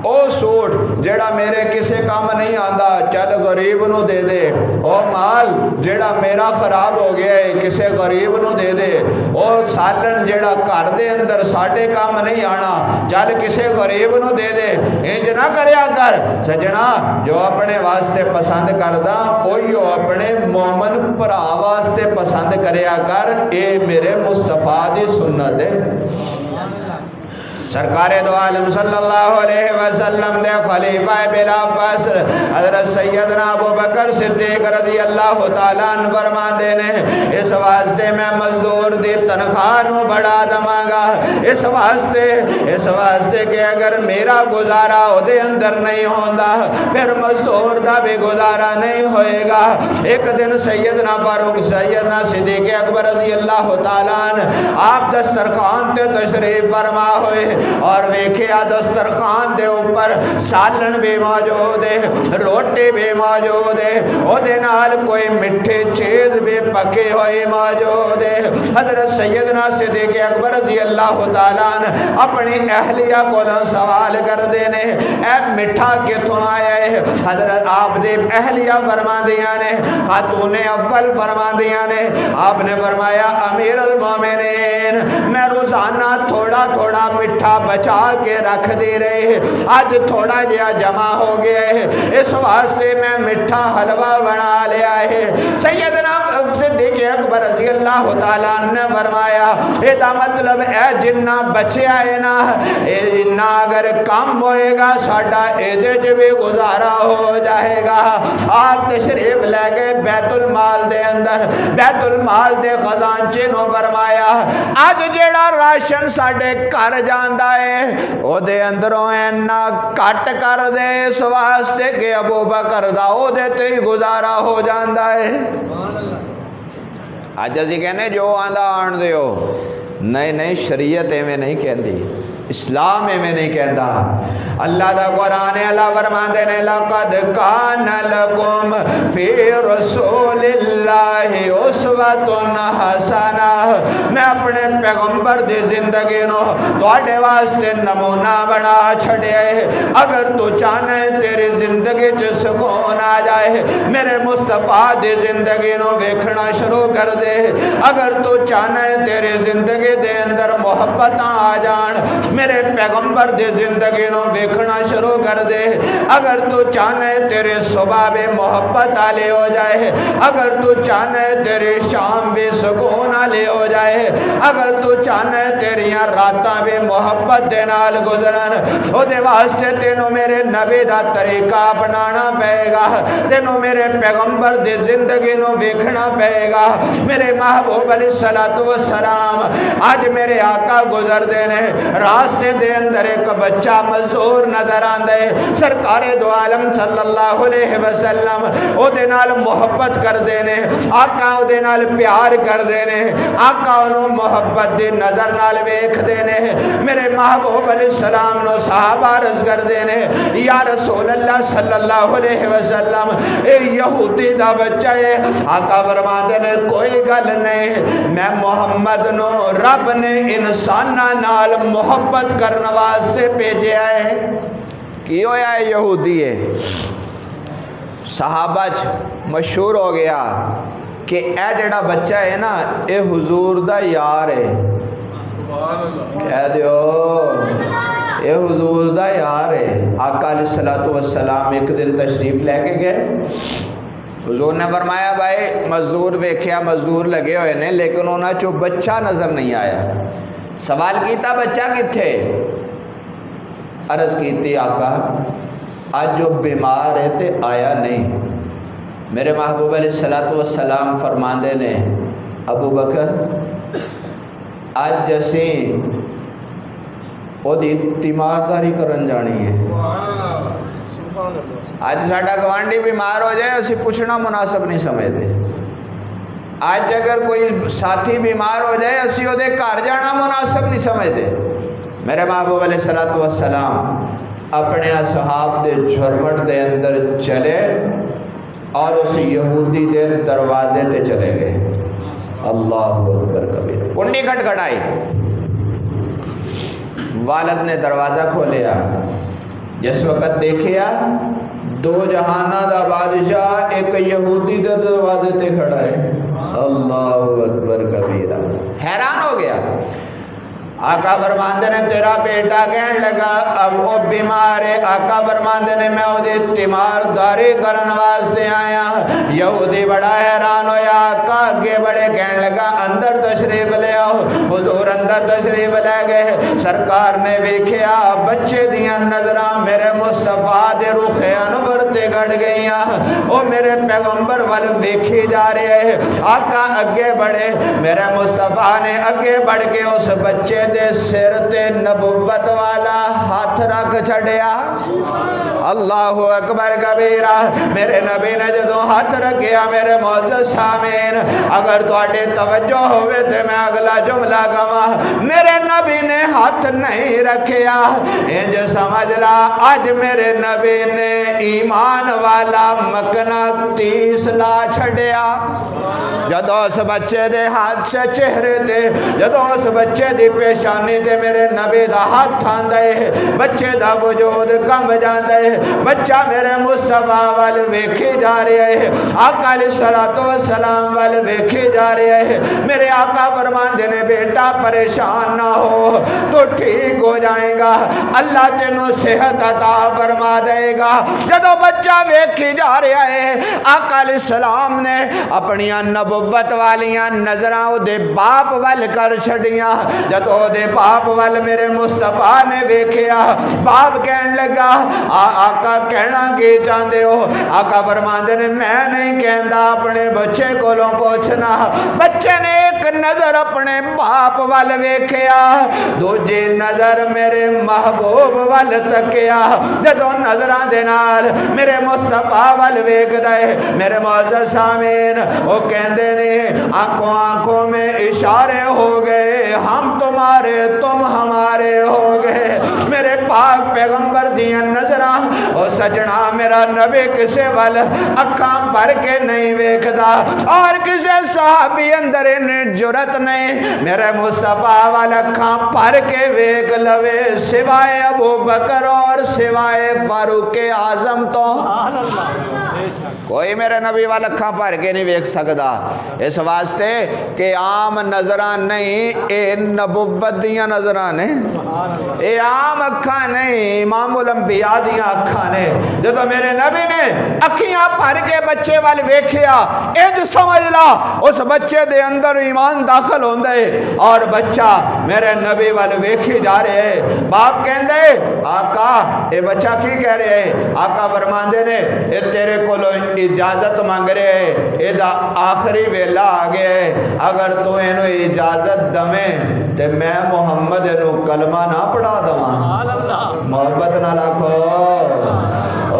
S1: او سوٹ جیڑا میرے کسے کام نہیں آندا چل غریب نو دے دے, او مال جیڑا میرا خراب ہو گیا ہے کسے غریب نو دے دے, او سالن جیڑا گھر دے اندر ساڈے کام نہیں آنا چل کسے غریب نو دے دے. انج نہ کریا کر سجنا, جو اپنے واسطے پسند کردا اوہی اپنے مومن بھرا واسطے پسند کریا کر. اے میرے مصطفیٰ دی سنت ہے. سرکار دو عالم صلی اللہ علیہ وسلم دے خلیفہ بلا فصل حضرت سیدنا ابو بکر صدیق رضی اللہ تعالیٰ عنہ فرماندے نے اس واسطے میں مزدور دی تنخواہ نو بڑھا دواں گا, اس واسطے کہ اگر میرا گزارا او دے اندر نہیں ہوندا پھر مزدور دا بھی گزارا نہیں ہوئے گا. ایک دن سیدنا فاروق سیدنا صدیق اکبر رضی اللہ تعالیٰ عنہ آپ دسترخوان تے تشریف فرما ہوئے اور ویکھیا دسترخوان دے اوپر سالن بھی موجود ہے, روٹی بھی موجود ہے, او دے نال کوئی میٹھے چیز بھی پکے ہوئے موجود ہے. حضرت سیدنا صدیق اکبر رضی اللہ تعالیٰ عنہ اپنی اہلیہ کو سوال کر دینے اے میٹھا کتوں آیا ہے. حضرت آپ دے اہلیہ فرما دیا نے, خاتون اول فرما دیا نے, آپ نے فرمایا امیر المومنین میں روزانہ تھوڑا تھوڑا میٹھا بچا کے رکھ دے رہے, آج تھوڑا جہا جمع ہو گیا ہے, اس واسطے میں میٹھا حلوہ بنا لیا ہے. سیدنا صدیق اکبر رضی اللہ تعالیٰ نے فرمایا اے دا مطلب اے جنہ بچیا ہے نا اے جنہ اگر کم ہوئے گا ساڈا اے دے چ بھی گزارا ہو جائے گا. آپ تشریف لے گئے بیت المال دے اندر, بیت المال دے خزانچے نو فرمایا اج جیڑا راشن ساڈے گھر جاندا ہے او دے اندروں اینا کٹ کر دے, اس واسطے کہ ابو بکر دا او دے تے ہی گزارا ہو جاندا ہے. آج اسی کہنے جو آندہ آن دیو, نہیں شریعت ایویں نہیں کہندی, اسلام ایویں نہیں کہندا. اللہ دا قرآن اللہ فرماندے نے لقد کان لکم فی رسول اللہ اسوۃ حسنہ, میں اپنے پیغمبر دی زندگی نو تواڈے واسطے نمونہ بنا چھڑیا ہے. اگر تو چاہنا ہے تیری زندگی چ سکون آ جائے میرے مصطفیٰ دی زندگی نو ویکھنا شروع کر دے. اگر تو چاہنا ہے تیری زندگی دے اندر محبتاں آ جان میرے پیغمبر دی زندگی نو ویکھنا شروع کر دے. اگر تو چاہنا ہے تیرے صبح بھی محبت آلے ہو جائے, اگر تو چاہنا ہے تیرے شام بھی سکون آلے ہو جائے, اگر تو چاہنا ہے تیریاں راتاں بھی محبت دے نال گزرن, او دے واسطے تینوں میرے نبی دا طریقہ اپنانا پائے گا, تینوں میرے پیغمبر دی زندگی نو ویکھنا پائے گا. میرے محبوب علیہ السلام آج میرے آقا گزر دینے راستے دے اندر ایک بچہ مزدور حضور نظر آندے سرکار دو عالم صلی اللہ علیہ وسلم او دے نال محبت کر دینے آقا او دے نال پیار کر دینے آقا انہوں محبت دی نظر نال ویکھ دینے میرے محبوب علیہ السلام نو صحابہ عرض کر دینے یا رسول اللہ صلی اللہ علیہ وسلم اے یہودی دا بچہ ہے آقا فرما دینے کوئی گل نہیں میں محمد نو رب نے انسانہ نال محبت کرنے واسطے بھیجے آئے کی ہویا ہے یہودی ہے صحابہ مشہور ہو گیا کہ اے جڑا بچہ ہے نا اے حضور دا یار ہے کہہ دیو اے حضور دا یار ہے آقا علیہ السلام ایک دن تشریف لے کے گئے حضور نے فرمایا بھائی مزدور ویکھیا مزدور لگے ہوئے نے لیکن انہاں چو بچہ نظر نہیں آیا سوال کیتا بچہ کتھے عرض کیتی آقا آج جو بیمار ہے تے آیا نہیں میرے محبوب علیہ السلام فرماندے نے ابو بکر آج جیسے وہ دی تیمارداری کرن جانی ہے آج ساڑھا گوانڈی بیمار ہو جائے اسی پوچھنا مناسب نہیں سمجھتے آج اگر کوئی ساتھی بیمار ہو جائے اسی وہ دے گھر جانا مناسب نہیں سمجھتے میرے محبوب علیہ السلام اپنے اصحاب دے جھرمٹ دے اندر چلے اور اس یہودی دے دروازے تے چلے گئے اللہ اکبر کبیر کنڈی کھٹ کھٹائی والد نے دروازہ کھولیا جس وقت دیکھیا دو جہانہ دا بادشاہ ایک یہودی دے دروازے تے کھڑا ہے اللہ اکبر کبیرہ حیران ہو گیا آقا فرماندے نے تیرا بیٹا کہنے لگا اب وہ بیمار ہے آقا فرماندے نے میں وہ دے تیمارداری کرن واسطے آیا یہودی بڑا حیران ہویا آقا آگے بڑے کہنے لگا اندر تشریف لے آؤ حضور اندر تشریف لے گئے سرکار نے ویکھیا بچے دیاں نظراں میرے مصطفیٰ دے روح انور تے گڑ گئیاں وہ میرے پیغمبر وال ویکھی جا رہے ہیں آقا اگے بڑھے میرے مصطفیٰ نے اگے بڑھ کے اس بچے دے سر تے نبوت والا ہاتھ رکھ چھڑیا اللہ اکبر کبیرہ میرے نبی نے جدوں ہاتھ رکھیا میرے معزز سامعین اگر تواڈے توجہ ہوئے تے میں اگلا جملہ کہاں میرے نبی نے ہاتھ نہیں رکھیا انج سمجھ لا آج میرے نبی نے ایمان والا مقناطیس لا چھڑیا جدوں اس بچے دے ہاتھ سے چہرے تے جدوں اس بچے دی پیشانی تے میرے نبی دا ہاتھ کھاندا ہے بچے دا وجود کم جاندا ہے بچہ میرے مصطفیٰ وال ویکھے جا رہے ہیں آقا علیہ السلام وال ویکھے جا رہے ہیں میرے آقا فرماندے نے بیٹا پریشان نہ ہو تو ٹھیک ہو جائے گا اللہ تینوں صحت عطا فرما دے گا جدوں بچہ ویکھے جا رہا ہے آقا علیہ السلام نے اپنی نبوت والیاں نظراں دے باپ وال کر چھڑیاں جدوں دے باپ وال میرے مصطفیٰ نے ویکھیا باپ کہن لگا آقا کہنا کی چاہندے ہو آقا فرماندے نے میں نہیں کہندا اپنے بچے کولوں پوچھنا بچے نے ایک نظر اپنے باپ وال ویکھیا دوجی نظر میرے محبوب وال تکیا جدوں نظراں دے نال میرے مصطفیٰ وال ویکھدا ہے میرے معزز سامعین وہ کہندے نے آنکھوں میں اشارے ہو گئے ہم تمہارے تم ہمارے ہو گئے میرے پاک پیغمبر دیاں نظراں او سجنا میرا نبی کسے وال اکھاں بھر کے نہیں ویکھدا اور کسے صحابی اندر ان جرت نہیں میرے مصطفیٰ وال اکھاں بھر کے ویکھ لوے سوائے ابو بکر اور سوائے فاروق اعظم تو کوئی میرے نبی والا اکھاں بھر کے نہیں ویکھ سکدا اس واسطے کہ عام نظراں نہیں اے نبوت دیاں نظراں نے اے عام اکھاں نہیں امام الانبیاء دیاں اکھاں نے جدو میرے نبی نے اکھیاں بھر کے بچے وال ویکھیا انج سمجھ لا اس بچے دے اندر ایمان داخل ہوندا ہے اور بچہ میرے نبی وال ویکھی جا رہے ہے باپ کہندے آقا اے بچہ کی کہہ رہے ہیں آقا فرماندے نے اے تیرے کولوں اجازت مانگ رہے ہیں اے دا آخری ویلا آ گیا ہے اگر تو اینو اجازت دمیں تے میں محمد اینو کلمہ نہ پڑھا دواں محبت نہ لکھو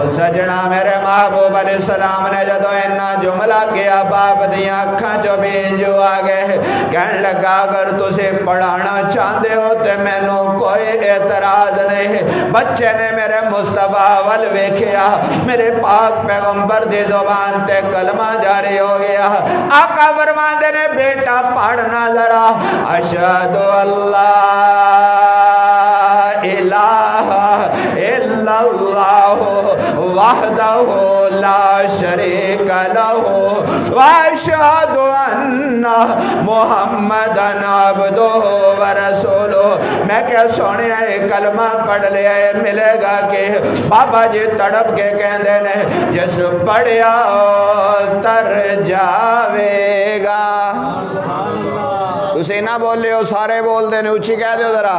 S1: سجنا میرے محبوب علیہ السلام نے جدو اینا جملہ کیا باپ دیاں اکھاں جو بینجو آگئے کہن لگا اگر تسے پڑھانا چاہتے ہو تے میں نو کوئی اعتراض نہیں بچے نے میرے مصطفیٰ والویکھیا میرے پاک پیغمبر دی زبان تے کلمہ جاری ہو گیا آقا فرماندے نے بیٹا پڑھنا ذرا اشہد اللہ الہ الا اللہ وحدہ لا شریک لہ واشہد ان محمدن عبدہ ورسولہ میں کیا سونے آئے کلمہ پڑھ لیا ہے ملے گا کہ بابا جی تڑپ کے کہندے نے جس پڑھیا تر جاوے گا تسے نہ بول لے ہو سارے بول دے نے اچھی کہہ دے ہو ذرا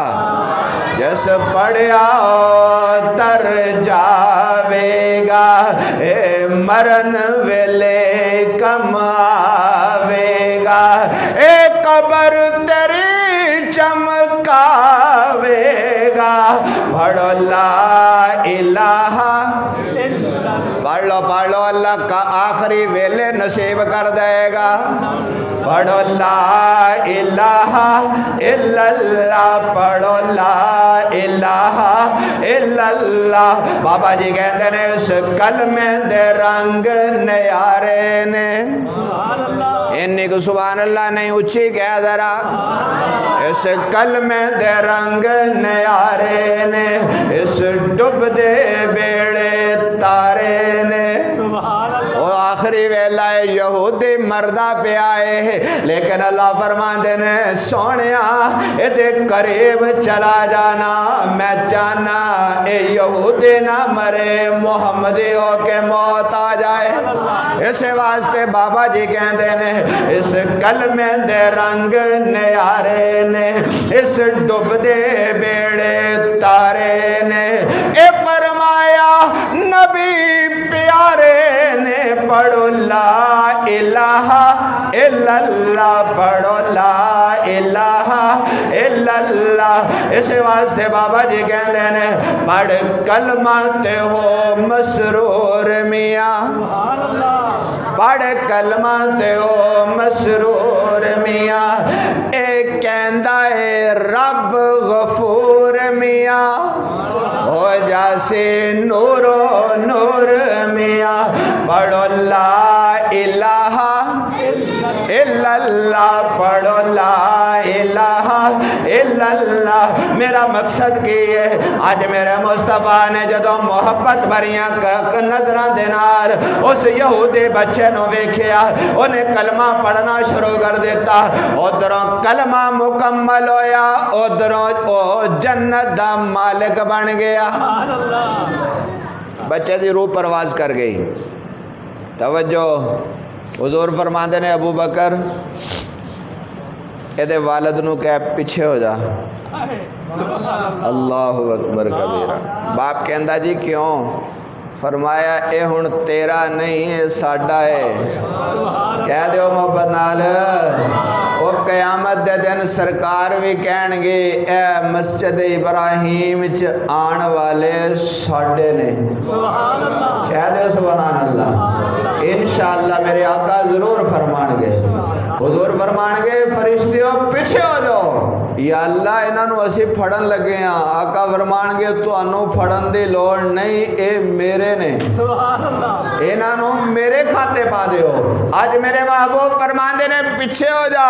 S1: جس پڑھیا تر جاوے گا اے مرن ویلے کم آوے گا اے قبر تیری چمکاوے گا پڑھو لا الہ پڑھ لو اللہ کا آخری ویلے نصیب کر دے گا پڑھو لا الہ الا اللہ پڑھو لا الہ الا اللہ بابا جی کہتے ہیں اس کلمے دے رنگ نیارے نے انی کو سبحان اللہ نہیں اچھی کہہ ذرا اس کلمے دے رنگ نیارے نے اس ڈب دے بیڑے تارے نے وہ آخری ویلہ یہودی مردہ پہ آئے لیکن اللہ فرماندے نے سونیا ادھے قریب چلا جانا میں چاہنا اے یہودی نہ مرے محمدی ہو کے موت آ جائے اس واسطے بابا جی کہندے نے اس کلمے دے رنگ نیارے نے اس ڈب دے بیڑے تارے نے اے فرمایا نبی پیارے نے پڑھو لا الہ الا اللہ پڑھو لا الہ الا اللہ اس واسطے بابا جی کہندے نے پڑھ کلمہ تے ہو مسرور میاں پڑھ کلمہ تے ہو مسرور میاں اے کہندہ اے رب غفور میاں ہو جاسے نور و نور میاں پڑھو لا الہ الا اللہ پڑھو لا الہ الا اللہ میرا مقصد کی ہے آج میرے مصطفیٰ نے جدو محبت بھریاں نظران دینار اس یہودی بچے نو ویکھیا انہیں کلمہ پڑھنا شروع کر دیتا ادھروں کلمہ مکمل ہویا ادھروں او جنت دا مالک بن گیا بچے دی روح پرواز کر گئی توجہ حضور فرماندے نے ابو بکر اے والد نو کہ پیچھے ہو جا اللہ اکبر کبیرہ باپ کہندا جی کیوں فرمایا اے ہن تیرا نہیں ہے ساڈا ہے کہہ دیو محبت نال وہ قیامت دے دن سرکار بھی کہن گے اے مسجد ابراہیم چ آن والے ساڈے نے کہہ دیو سبحان اللہ انشاءاللہ میرے آقا ضرور فرمان گے حضور فرمان گے فرشتیوں پیچھے ہو جاؤ یا اللہ انہاں نو اسی پھڑن لگے ہیں آقا فرمان گے تو انہوں پھڑن دی لوڑ نہیں اے میرے نے انہاں نو میرے کھاتے پا دیو آج میرے محبوب فرمان دے نے پیچھے ہو جا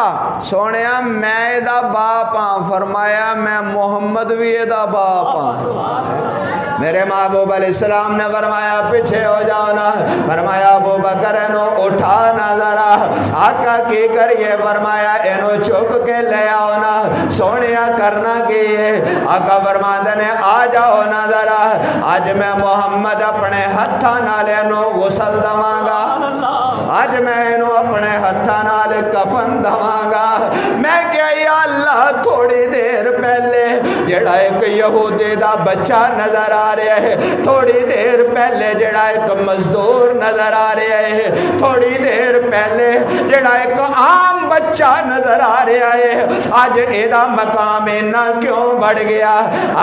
S1: سونیا میں دا باپ ہاں فرمایا میں محمد بھی دا باپ ہاں میرے محبوب علیہ السلام نے فرمایا پیچھے ہو جاؤ نا فرمایا ابو بکر انو اٹھا نہ ذرا آقا کی کریے فرمایا انو چک کے لے آؤ نا سونیا کرنا کیے آقا فرماندے نے آ جاؤ نا ذرا آج میں محمد اپنے ہتھا نالے انو غسل دواں گا آج میں انو اپنے ہتھا نالے کفن دواں گا میں کیا یا اللہ تھوڑی دیر پہلے جڑا ایک یہودی دا بچہ نظر آ رہا ہے، تھوڑی دیر پہلے جڑا ایک مزدور نظر آ رہا ہے، تھوڑی دیر پہلے جڑا ایک عام بچہ نظر آ رہا ہے، آج ایدہ مقام نہ کیوں بڑھ گیا؟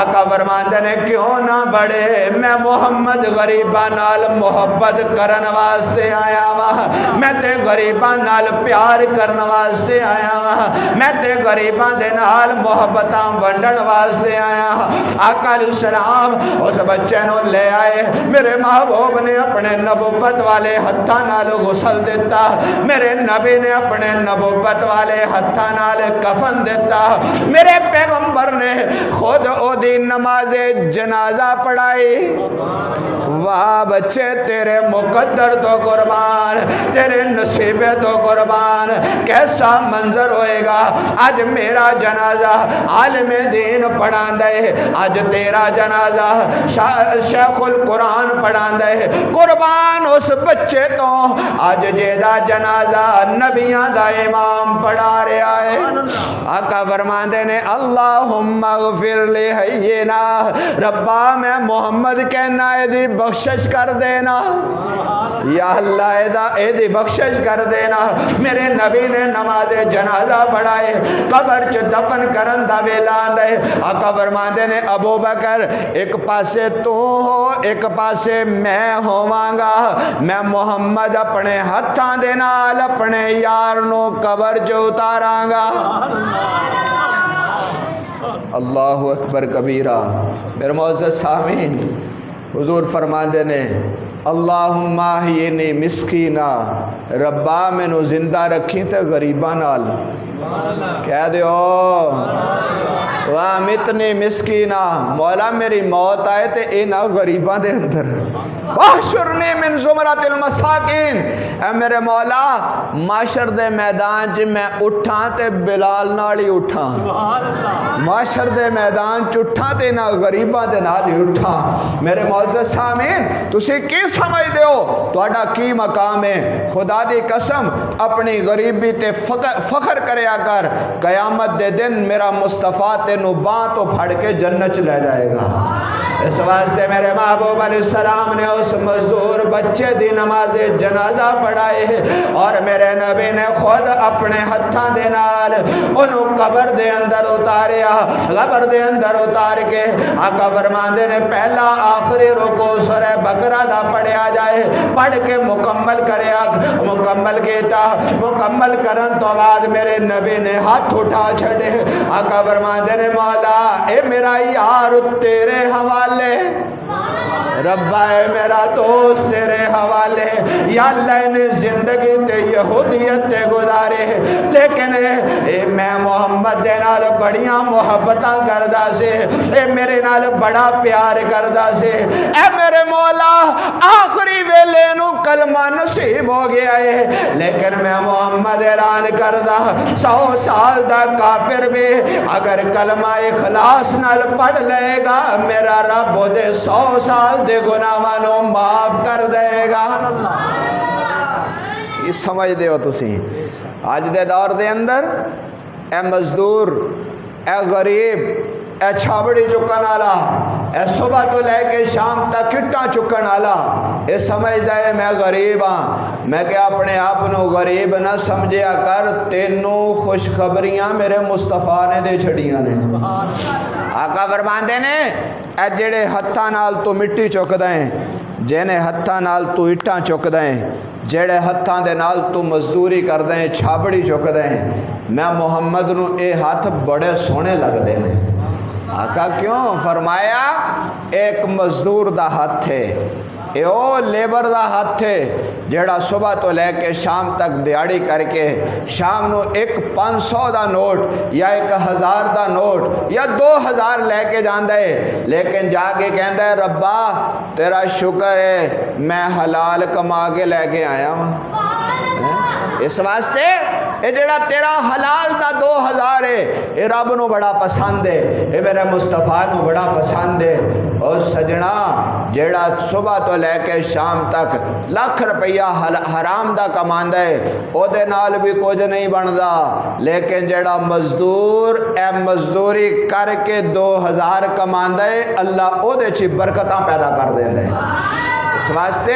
S1: آقا فرماندے نے کیوں نہ بڑھے؟ میں محمد غریباں نال محبت کرن واسطے آیا وا، میں تے غریباں نال پیار کرن واسطے آیا وا، میں تے غریباں دے نال محبتاں ونڈن واسطے آیا۔ آقا علیہ السلام اس بچے نو لے آئے، میرے محبوب نے اپنے نبوت والے ہتھاں نال غسل دیتا، میرے نبی نے اپنے نبوت والے ہتھاں نال کفن دیتا، میرے پیغمبر نے خود او دی نماز جنازہ پڑھائی۔ واہ بچے تیرے مقدر تو قربان، تیرے نصیبے تو قربان، کیسا منظر ہوئے گا؟ آج میرا جنازہ عالم دین پڑھان دے، آج تیرا جنازہ شیخ القرآن پڑھان دے، قربان اس بچے تو آج جیدہ جنازہ نبیاں دا امام پڑھا رہا ہے۔ آقا فرماندے نے اللہم اغفر لی حینا، ربا میں محمد کہنا ہے دی بخشش کر دینا، یا اللہ اے دی بخشش کر دینا۔ میرے نبی نے نماز جنازہ پڑھائے، قبر چ دفن کرن دا ویلا آندے، آقا فرماندے نے ابو بکر ایک پاسے تو ہو ایک پاسے میں ہوواں گا، میں محمد اپنے ہتھاں دے نال اپنے یار نو قبر چ اتاراں گا۔ اللہ اکبر کبیرہ۔ میرے معزز سامعین، حضور فرماندے نے اللہم احیینی مسکینہ، ربا مینو زندہ رکھی تے غریباں نال، کہہ دیو وامتنی مسکینہ، مولا میری موت آئے تے اینا غریباں دے اندر، واحشرنی من زمرۃ المساکین، اے میرے مولا معاشر دے میدان چ میں اٹھاں تے بلال نال ہی اٹھاں، معاشر دے میدان چ اٹھاں تے نہ غریباں دے نال ہی اٹھاں۔ میرے معزز سامعین، تسی کی سمجھ دیو تہاڈا کی مقام ہے؟ خدا دی قسم اپنی غریبی تے فخر کریا کر، قیامت دے دن میرا مصطفیٰ تینو باں تو پھڑ کے جنت لے جائے گا۔ اس واسطے میرے محبوب علیہ السلام نے اس مزدور بچے دی نماز جنازہ پڑھائے، اور میرے نبی نے خود اپنے ہتھاں دے نال انہوں قبر دے اندر اتاریا، قبر دے اندر اتار کے آقا فرماندے نے پہلا آخری رکوع سورہ بقرہ دا پڑھیا جائے، پڑھ کے مکمل کریا، مکمل کیتا، مکمل کرن تو بعد میرے نبی نے ہاتھ اٹھا چھڑے، آقا فرماندے نے مولا اے میرا یار تیرے حوالے، ربا اے میرا دوست تیرے حوالے، یا اللہ نے زندگی تے یہودیت تے گزارے، لیکن اے میں محمد دے نال بڑیاں محبتاں کردا سے، اے میرے نال بڑا پیار کردا سے، اے میرے مولا آخری ویلے نو کلمہ نصیب ہو گیا ہے، لیکن میں محمد اعلان کردا 100 سال دا کافر بھی اگر کلمہ اخلاص نال پڑھ لے گا، میرا رب وہ دے 100 سال دے گناہاں نو معاف کر دے گا۔ یہ سمجھ دے ہو تسی آج دے دور دے اندر اے مزدور، اے غریب، اے چھابڑی چکن آلا، اے صبح تو لے کے شام تک کٹا چکن آلا، اے سمجھ دے میں غریب ہاں، میں کہ اپنے آپ نو غریب نہ سمجھیا کر، تینوں خوشخبریاں میرے مصطفیٰ نے دے چھڑیاں نے۔ آقا فرماندے نے اے جڑے ہتھاں نال تو مٹی چک دیں، جینے ہتھاں نال تو اٹھاں چک دیں، جڑے ہتھاں دے نال تو مزدوری کر دیں، چھابڑی چک دیں، میں محمد نو اے ہاتھ بڑے سونے لگ دے نے۔ آقا کیوں؟ فرمایا ایک مزدور دا ہاتھ ہے، اے او لیبر دا ہاتھ ہے جیڑا صبح تو لے کے شام تک دیاڑی کر کے شام نو ایک 500 دا نوٹ یا 1000 دا نوٹ یا 2000 لے کے جاندہ ہے، لیکن جا کے کہندہ ہے ربا تیرا شکر ہے میں حلال کما کے لے کے آیا ہوں۔ اس واسطے اے جڑا تیرا حلال دا 2000 ہے اے رب نو بڑا پسند ہے، اے میرے مصطفیٰ نو بڑا پسند ہے۔ اور سجنا جیڑا صبح تو لے کے شام تک لاکھ روپیہ حرام دا کماندا ہے او دے نال بھی کچھ نہیں بندا، لیکن جیڑا مزدور اے مزدوری کر کے 2000 کماندا ہے اللہ او دے چ برکتاں پیدا کر دیندا ہے۔ اس واسطے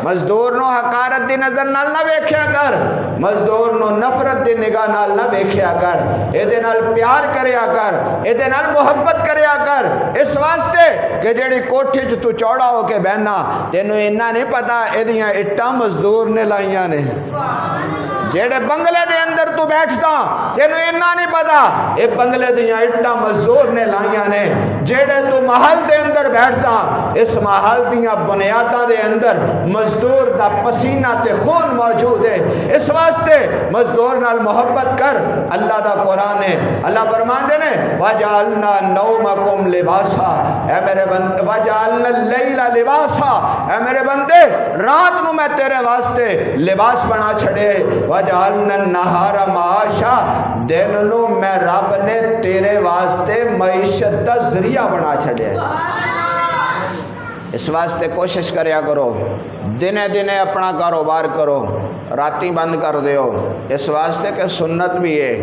S1: مزدور نو حقارت دی نظر نال نہ ویکھیا کر، مزدور نو نفرت دی نگاہ نال نہ ویکھیا کر، اے دے نال پیار کریا کر، اے دے نال محبت کریا کر، اس واسطے کہ جیڑی کوٹھی چ تو چوڑا ہو کے بہنا تینوں اینا نہیں پتا اے دیاں اٹاں مزدور نے لائیاں نے، جیڑے بنگلے دے اندر تو بیٹھتا تینوں اینا نہیں پتا اے بنگلے دیاں اٹاں مزدور نے لائیاں نے، جیڑے تو محل دے اندر بیٹھتا اس محل دیاں بنیاداں دے اندر مزدور دا پسینہ تے خون موجود ہے۔ اس واسطے مزدور نال محبت کر۔ اللہ دا قرآن ہے، اللہ فرماندے نے وَجَعَلْنَا نَوْمَكُمْ لِبَاسًا، اے میرے بندے وَجَعَلْنَا اللَّيْلَ لِبَاسًا، اے میرے بندے رات نو میں تیرے واسطے لباس بنا چھڑے، وَجَعَلْنَا النَّهَارَ مَعَاشًا، دن نو میں رب نے تیرے واسطے معیشت دا ذریعہ بنا چھڑے۔ اس واسطے کوشش کریا کرو دنے دنے اپنا کاروبار کرو، راتی بند کر دیو، اس واسطے کہ سنت بھی ہے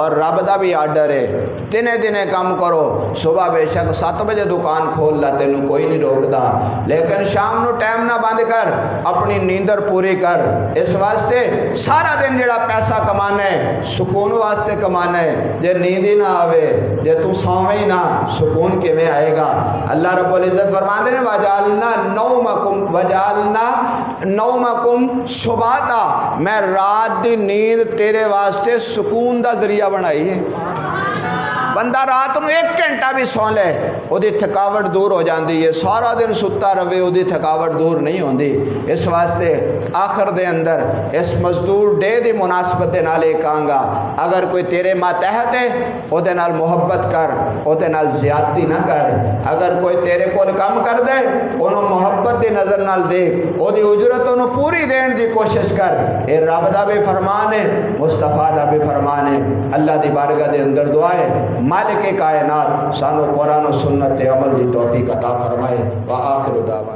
S1: اور رب دا بھی آرڈر ہے، دنے دنے کام کرو، صبح بے شک 7 بجے دکان کھول لا تینوں کوئی نہیں روکدا، لیکن شام نو ٹائم نہ بند کر، اپنی نیندر پوری کر۔ اس واسطے سارا دن جڑا پیسہ کمانا ہے سکون واسطے کمانا ہے، جے نیند ہی نہ آوے، جے تو سویں ہی نہ، سکون کیویں آئے گا؟ اللہ رب العزت فرماندے نے وَجَعَلْنَا نَوْمَكُمْ سُبَاتًا، میں رات دی نیند تیرے واسطے سکون دا ذریعہ بنائی ہے۔ بندہ رات نو 1 گھنٹہ بھی سو لے او دی تھکاوٹ دور ہو جاندی ہے، سارا دن ستا رہے او دی تھکاوٹ دور نہیں ہوندی۔ اس واسطے آخر دے اندر اس مزدور ڈے دی مناسبت دے نال ایک کہاں گا، اگر کوئی تیرے ماتحت ہے او دے نال محبت کر، او دے نال زیادتی نہ کر، اگر کوئی تیرے کول کام کر دے انہوں محبت دی نظر نال دیکھ، او دی اجرت انہوں پوری دین دی کوشش کر۔ اے رب دا بھی فرمان ہے، مصطفیٰ دا بھی فرمان ہے۔ اللہ دی بارگاہ دے اندر دعائے مالک کائنات سانو قرآن و سنت عمل دی توفیق عطا فرمائے۔ وآخر دعوانا